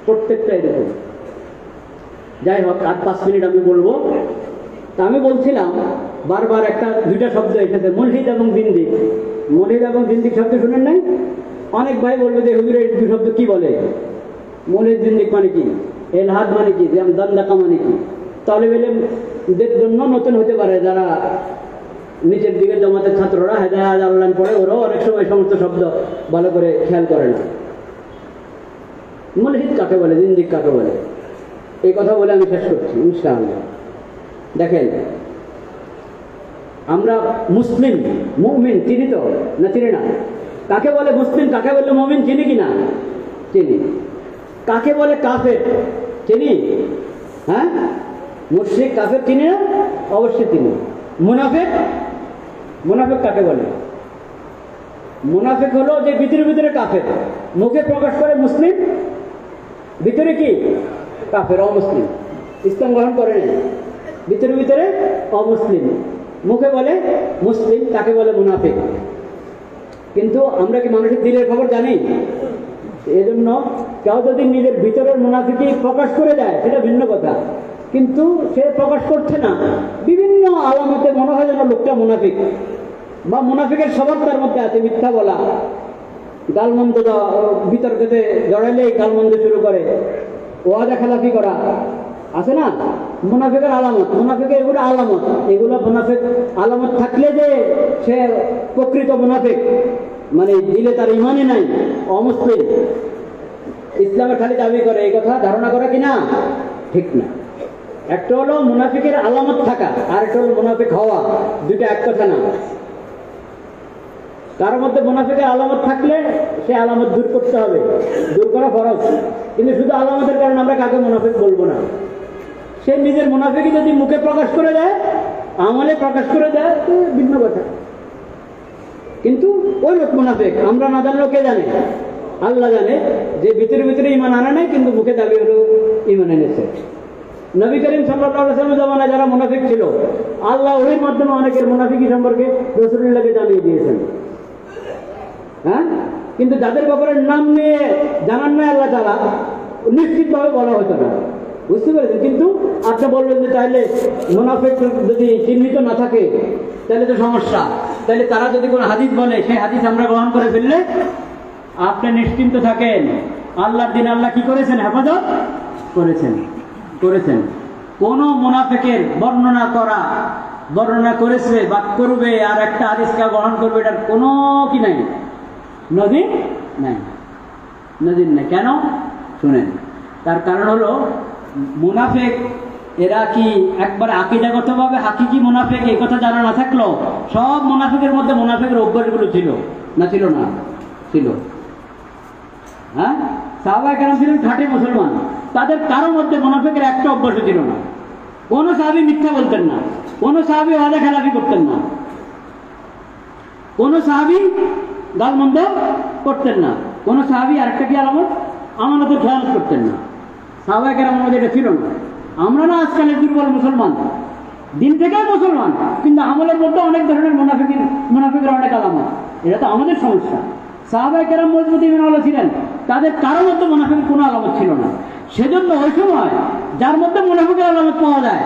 প্রত্যেকটা। এরকম যাই হোক, আর 5 মিনিট আমি বলবো। তা আমি বলছিলাম বারবার দুইটা শব্দ এসেছে, মুলহিদ এবং জিন্দিক। মুলহিদ এবং জিন্দিক শব্দ শুনেন নাই? অনেক ভাই বলবে যে হুজুর এই দুই শব্দ কি বলে? মুলহিদ জিন্দিক মানে কি, ইলহাদ মানে কি, জান্দাকা মানে কি? তালিব ইলমদের জন্য নতুন হতে পারে, যারা নিচের দিকে জামাতের ছাত্ররা হেদায়েত আল্লাহ পড়ে, ওরাও অনেক সময় সমস্ত শব্দ ভালো করে খেয়াল করে না। মুলহিদ কাকে বলে, জিন্দিক কাকে বলে, এই কথা বলে আমি শেষ করছি ইনশাআল্লাহ। দেখেন, আমরা মুসলিম, মুমিন চিনি তো না? চিনি না? কাকে বলে মুসলিম, কাকে বলে মুমিন চিনি কি না? চিনি। কাকে বলে কাফের চিনি? হ্যাঁ, মুশরিক কাফের চিনি না? অবশ্যই চিনি। মুনাফিক, মুনাফিক কাকে বলে? মুনাফিক হলো যে ভিতরে ভিতরে কাফের, মুখে প্রকাশ করে মুসলিম, ভিতরে কি কাফের, অমুসলিম, ইসলাম গ্রহণ করে না, ভিতরে ভিতরে অমুসলিম, মুখে বলে মুসলিম, তাকে বলে মুনাফিক। কিন্তু আমরা কি মানুষের দিলের খবর জানি? এই জন্য কেউ যদি নিজের ভিতরের মুনাফিকি প্রকাশ করে দেয় সেটা ভিন্ন কথা, কিন্তু সে প্রকাশ করছে না, বিভিন্ন আলামতে মনে হয় যেন লোকটা মুনাফিক, বা মুনাফিকের স্বভাব তার মধ্যে আছে, মিথ্যা বলা, গালমন্দ বিতর্কতে জড়াইলেই গালমন্দ শুরু করে, ওয়াদা খেলাফি করা, আছে না মুনাফিকের আলামত। মুনাফিকের এগুলো আলামত, এগুলো মুনাফিক আলামত থাকলে যে সে প্রকৃত মুনাফিক, মানে দিলে তার ইমানই নাই, অমুসলিম, ইসলামের খালি দাবি করে, এই কথা ধারণা করা কিনা ঠিক না। একটা হলো মুনাফিকের আলামত থাকা, আর একটা হলো মুনাফিক হওয়া, দুটো এক কথা না। তার মধ্যে মুনাফিকের আলামত থাকলে সে আলামত দূর করতে হবে, দূর করা ফরজ, কিন্তু শুধু আলামতের কারণে আমরা কাকে মুনাফিক বলবো না। সে নিজের মুনাফিকি যদি মুখে প্রকাশ করে দেয়, আমলে প্রকাশ করে দেয়, তো ভিন্ন কথা। কিন্তু ওই লোক মুনাফিক, আমরা না জানলেও কে জানে? আল্লাহ জানে, যে ভিতরে ভিতরে ইমান আনা নেই কিন্তু মুখে দাবি হলো ইমান এনেছে। নবী করিম সাল্লাল্লাহু আলাইহি ওয়াসাল্লামের জামানায় যারা মুনাফিক ছিল, আল্লাহ ওই মাধ্যমে অনেকের মুনাফিকি সম্পর্কে রাসূলুল্লাহকে জানিয়ে দিয়েছেন। হ্যাঁ, কিন্তু যাদের ব্যাপারে নাম নিয়ে জানান নাই আল্লাহ তাআলা, নিশ্চিতভাবে বলা হতো না, বুঝতে পেরেছেন? কিন্তু আপনি বলবেন যে তাহলে মুনাফিক যদি চিহ্নিত না থাকে তাহলে তো সমস্যা, তাহলে তারা যদি কোনো হাদিস বলে সেই হাদিস আমরা গ্রহণ করে ফেললে আপনি নিশ্চিন্ত থাকেন, আল্লাহর দিন আল্লাহ কি করেছেন? হেফাজত করেছেন। কোন মুনাফিকের বর্ণনা করেছে বা করবে আর একটা হাদিসকে গ্রহণ করবে, এটার কোনো কি নাই, নজির নাই। কেন শুনেন, তার কারণ হলো মুনাফিক এরা কি একবার আকীদাগতভাবে হাকিকি মুনাফিক এই কথা জানা না থাকলো, সব মুনাফিকের মধ্যে মুনাফিকের অভ্যাসগুলো ছিল না? ছিল। হ্যাঁ, সাহাবায়ে কেরাম ছিলেন খাঁটি মুসলমান, তাদের কারোর মধ্যে মুনাফিকের একটা অভ্যাস ছিল না। কোনো সাহাবী মিথ্যা বলতেন না, কোনো সাহাবী ওয়াদা খেলাফি করতেন না, কোনো সাহাবী গালমন্দ করতেন না, কোনো সাহাবী আরেকটা কি আলামত, আমানতের খেয়ানত করতেন না। সাহাবায়ে কেরামের মধ্যে এটা ছিল না। আমরা না আজকালের দুর্বল মুসলমান, দিন থেকে মুসলমান, কিন্তু আমলের মধ্যে অনেক ধরনের মুনাফিকের অনেক আলামত, এটা তো আমাদের সমস্যা। সাহাবায়ে কেরাম মজবুত ঈমানওয়ালা ছিলেন, তাদের কারোর মধ্যে মুনাফিকের কোনো আলামত ছিল না। সেজন্য ওই সময় যার মধ্যে মুনাফিকের আলামত পাওয়া যায়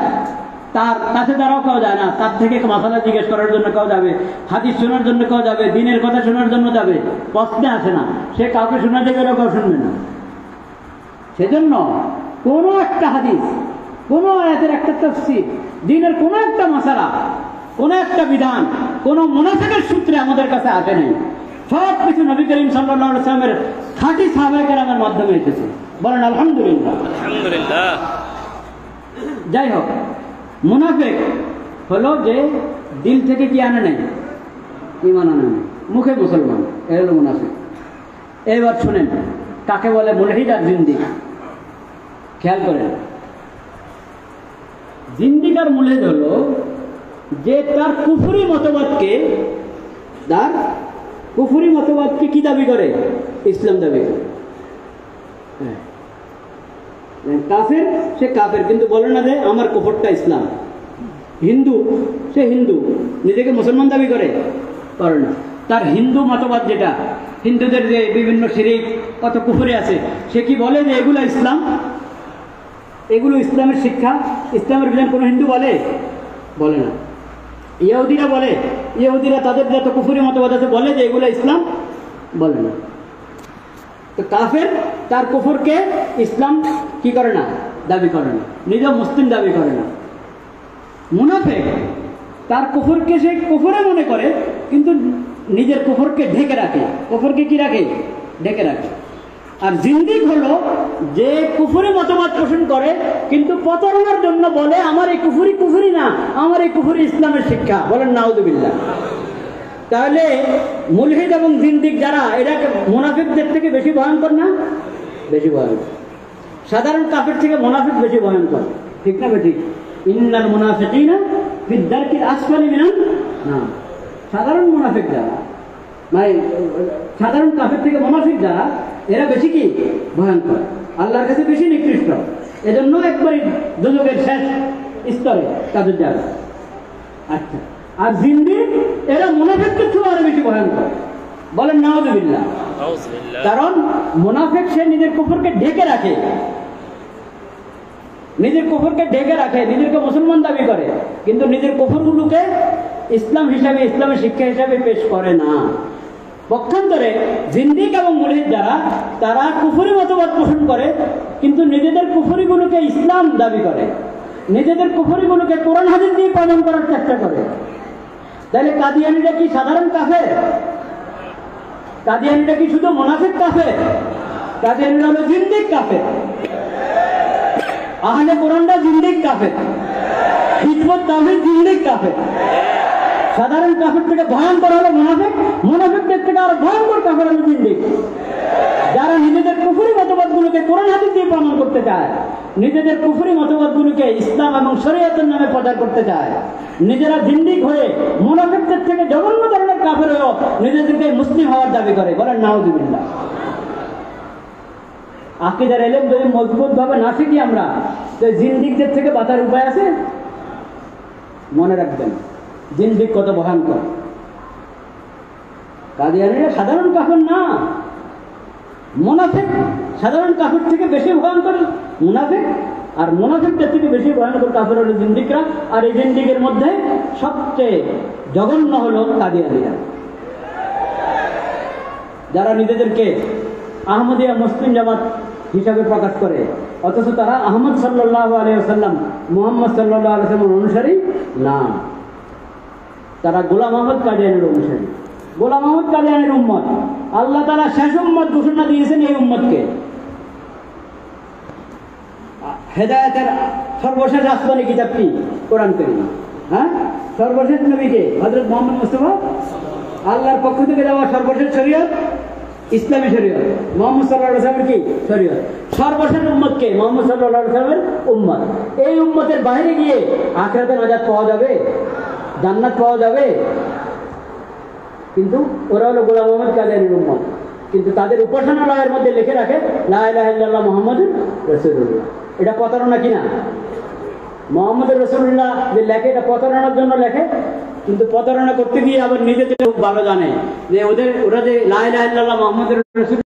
তার কাছে দ্বারাও কেউ যায় না, তার থেকে মাসালা জিজ্ঞেস করার জন্য কেউ যাবে, হাদিস শোনার জন্য কেউ যাবে, দিনের কথা শোনার জন্য যাবে, প্রশ্নে আসে না, সে কাউকে শোনাতে গেলেও কেউ শুনবে না। সেজন্য কোনো একটা হাদিস, কোনো আয়াতের একটা তাফসীর, দিনের কোনো একটা মাসালা, কোনো একটা বিধান, কোনো মুনাফিকের সূত্রে আমাদের কাছে আসে নাই। সব কিছু নবী করিম সাল্লাল্লাহু আলাইহি ওয়াসাল্লামের খাঁটি সাহাবায়ে কেরামের মাধ্যমে এসেছে। বলেন আলহামদুলিল্লাহ। যাই হোক, মুনাফিক হলো যে দিল থেকে কি আনে নাই, ঈমান আনে নাই, মুখে মুসলমান, এ হলো মুনাফিক। এবার শুনেন কাকে বলে মুলহিদ আর জিন্দিক। খেয়াল করেন, জিন্দিক আর মুলহিদ হলো যে তার কুফরি মতবাদকে কি দাবি করে? ইসলাম দাবি করে। কাফের, সে কাফের, কিন্তু বলে না যে আমার কুফরটা ইসলাম। হিন্দু, সে হিন্দু, নিজেকে মুসলমান দাবি করে না। তার হিন্দু মতবাদ যেটা, হিন্দুদের যে বিভিন্ন শিরিক কত কুফরি আছে, সে কি বলে যে এগুলো ইসলাম, এগুলো ইসলামের শিক্ষা, ইসলামের বিধান? কোনো হিন্দু বলে না। ইহুদিরা তাদের যত কুফরি মতবাদ আছে বলে যে এগুলো ইসলাম, বলে না। তো কাফের তার কুফরকে ইসলাম কি করে না, দাবি করে না, নিজে মুসলিম দাবি করে না। মুনাফিক তার কুফরকে সে কুফরে মনে করে, কিন্তু নিজের কুফরকে ঢেকে রাখে। কুফরকে কি রাখে? ঢেকে রাখে। আর জিন্দিক হলো যে কুফরি মতবাদ পোষণ করে, কিন্তু প্রতারণার জন্য বলে আমার এই কুফরি না, আমার এই কুফরি ইসলামের শিক্ষা। বলেন নাউযুবিল্লাহ। তাহলে মুলহিদ এবং জিন্দিক যারা, এরা মুনাফিকদের থেকে বেশি ভয়ঙ্কর না? বেশি ভয়ঙ্কর। সাধারণ কাফের থেকে মুনাফিক বেশি ভয়ঙ্কর, ঠিক না ঠিক? ইন্নাল মুনাফিকিনা ফিদ দারকিল আসফালি মিনান নার। সাধারণ মুনাফিক যারা, মানে সাধারণ কাফের থেকে মুনাফিক যারা, এরা বেশি কি ভয়ঙ্কর, আল্লাহর কাছে বেশি নিকৃষ্ট, এজন্য একবারই দুজকের শেষ স্তরে তাদের যারা। আচ্ছা, আর জিন্দিক এরা মুনাফিকদের চেয়ে আরো বেশি ভয়ঙ্কর, বলেন নাউযুবিল্লাহ। কারণ মুনাফিক সে নিজের কুফরকে ঢেকে রাখে, নিজের কুফরকে ঢেকে রাখে, নিজেকে মুসলমান দাবি করে, কিন্তু নিজের কুফরগুলোকে ইসলাম হিসাবে, ইসলামের শিক্ষা হিসাবে পেশ করে না। পক্ষান্তরে জিন্দিক এবং মুলহিদ যারা, তারা কুফরি মতবাদ পোষণ করে, কিন্তু নিজেদের কুফরিগুলোকে ইসলাম দাবি করে, নিজেদের কুফরিগুলোকে কোরআন হাদিস দিয়ে প্রমাণ করার চেষ্টা করে। তাহলে কাদিয়ানীরা কি সাধারণ কাফের? কাদিয়ানীরা কি শুধু মুনাফিক কাফের? কাদিয়ানীরা হলো জিন্দিক কাফের। আহলে কোরআনরা জিন্দিক কাফের, হিজবুত তাওহীদ জিন্দিক কাফের। সাধারণ কাফের থেকে ভয়ঙ্কর হলো মুনাফিক, মুনাফিকদের থেকে আরো ভয়ঙ্কর কাফের হলো জিন্দিক, যারা নিজেদের কুফরি মতবাদগুলোকে কোরআন হাদিস দিয়ে প্রমাণ করতে চায়, নিজেদের কুফরি মতবাদগুলোকে ইসলাম এবং শরীয়তের নামে প্রচার করতে চায়। নিজেরা জিন্দিক হয়ে মুনাফিকদের থেকে জঘন্য ধরনের কাফের হয়েও নিজেদেরকে মুসলিম হওয়ার দাবি করে, বলেন নাউযুবিল্লাহ। আকীদার ইলম যদি মজবুত ভাবে না শিখি আমরা, তো জিন্দিকদের থেকে বাঁচার উপায় আছে? মনে রাখবেন জিন্দিক কত ভয়ঙ্কর। কাদিয়ানীরা সাধারণ কাফের না, মুনাফিক সাধারণ কাফের থেকে বেশি ভয়ঙ্কর মুনাফিক, আর মুনাফিকদের থেকে বেশি ভয়ঙ্কর কাফের হলো জিন্দিকরা। আর এই জিন্দিকের মধ্যে সবচেয়ে জঘন্য হলো কাদিয়ানীরা, যারা নিজেদেরকে আহমদিয়া মুসলিম জামাত হিসাবে প্রকাশ করে, অথচ তারা আহমদ সাল্লাল্লাহু আলাইহি ওয়াসাল্লাম, মুহাম্মদ সাল্লাল্লাহু আলাইহি ওয়াসাল্লামের অনুসারী না, তারা গোলাম আহমদ কাদিয়ানীর অনুসারী, গোলাম আহমদ কাদিয়ানীর উম্মত। আল্লাহ তাআলা শেষ উম্মত ঘোষণা দিয়েছেন এই উম্মতকে। হেদায়েতের সর্বশেষ আসমানি কিতাব কি? কোরআন কারীম। হ্যাঁ, সর্বশেষ নবীকে হযরত মুহাম্মদ মুস্তাফা, আল্লাহর পক্ষ থেকে দেওয়া সর্বশেষ শরীয়ত ইসলামী শরীয়ত, মুহাম্মদ সাল্লাল্লাহু আলাইহি ওয়াসাল্লামের কি শরীয়ত। সর্বশেষ উম্মতকে মুহাম্মদ সাল্লাল্লাহু আলাইহি ওয়াসাল্লামের উম্মত। এই উম্মতের বাইরে গিয়ে আখিরাতে নাজাত পাওয়া যাবে, জান্নাত পাওয়া যাবে? কিন্তু ওরা হলো গোলাম আহমদ কাদিয়ানীর উম্মত, কিন্তু তাদের উপাসনালয়ের মধ্যে লিখে রাখে লা ইলাহা ইল্লাল্লাহ মুহাম্মাদুর রাসূলুল্লাহ। এটা প্রতারণা কিনা? মুহাম্মদুর রাসূলুল্লাহ যে লেখে, এটা প্রতারণার জন্য লেখে, কিন্তু প্রতারণা করতে গিয়ে আবার নিজেদের খুব ভালো জানে যে ওরা যে লা ইলাহা ইল্লাল্লাহ মুহাম্মাদুর রাসূলুল্লাহ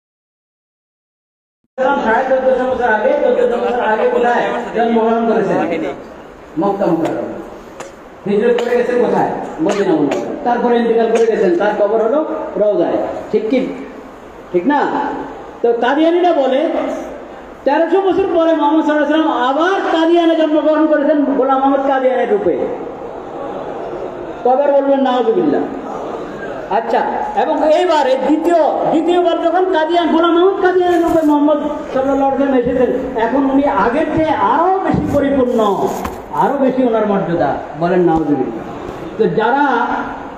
1450 বছর আগে, 1400 বছর আগে কোথায় জন্মগ্রহণ করেছেন? মক্কা মুকাররমা। হিজরত করে গেছেন কোথায়? মদিনা মুনাওয়ারা। তারপরে ইন্তেকাল করে গেছেন, তার কবর হলো রওজায়। ঠিক কি ঠিক না? তো কাদিয়ানীরা বলে 1300 বছর পরে মুহাম্মদ সাল্লাল্লাহু আলাইহি ওয়াসাল্লাম আবার কাদিয়ানে জন্মগ্রহণ করেছেন গোলাম আহমদ কাদিয়ানের রূপে। কবে বলবেন নাউযুবিল্লাহ। আচ্ছা, এবং এইবার দ্বিতীয়বার যখন কাদিয়ান গোলাম আহমদ কাদিয়ানের রূপে মুহাম্মদ সাল্লাল্লাহু আলাইহি ওয়াসাল্লাম এসেছেন, এখন উনি আগের চেয়ে আরো বেশি পরিপূর্ণ, আরো বেশি ওনার মর্যাদা, বলেন নাউযুবিল্লাহ। তো যারা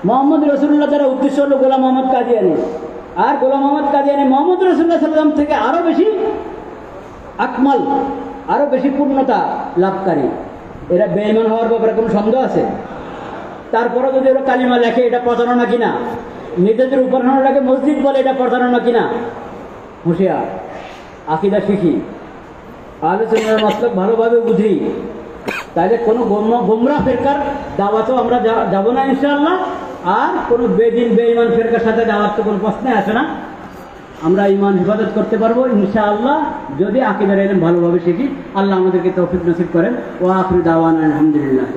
মুহাম্মদ রাসূলুল্লাহ, তারা উদ্দেশ্য হলো গোলাম আহমদ কাদিয়ানী, আর গোলাম আহমদ কাদিয়ানী মুহাম্মদ রাসূলুল্লাহ সাল্লাল্লাহু আলাইহি ওয়াসাল্লাম থেকে আরো বেশি আকমাল, আরো বেশি পূর্ণতা লাভকারী। এরা বেঈমান হওয়ার ব্যাপারে কোনো সন্দেহ আছে? তারপরে যদি ওরা কালিমা লেখে, এটা প্রতারণা কিনা? নিজেদের উপাসনাটাকে মসজিদ বলে, এটা প্রতারণা কিনা? হুঁশিয়ার, আকীদা শিখি, আহলে সুন্নাহর মাসলাক ভালোভাবে বুঝি, তাহলে কোনো গোমরাহ ফিরকার দাওয়াতও আমরা যাব না ইনশাআল্লাহ। আর কোনো বেদিন বেঈমান ফিরকার সাথে দাওয়াত তো কোনো প্রশ্নে আসে না। আমরা ঈমান হেফাজত করতে পারবো ইনশাআল্লাহ, যদি আকীদার ইলম ভালোভাবে শিখি। আল্লাহ আমাদেরকে তৌফিক নসিব করেন। ওয়া আখিরু দাওয়ানা আলহামদুলিল্লাহ।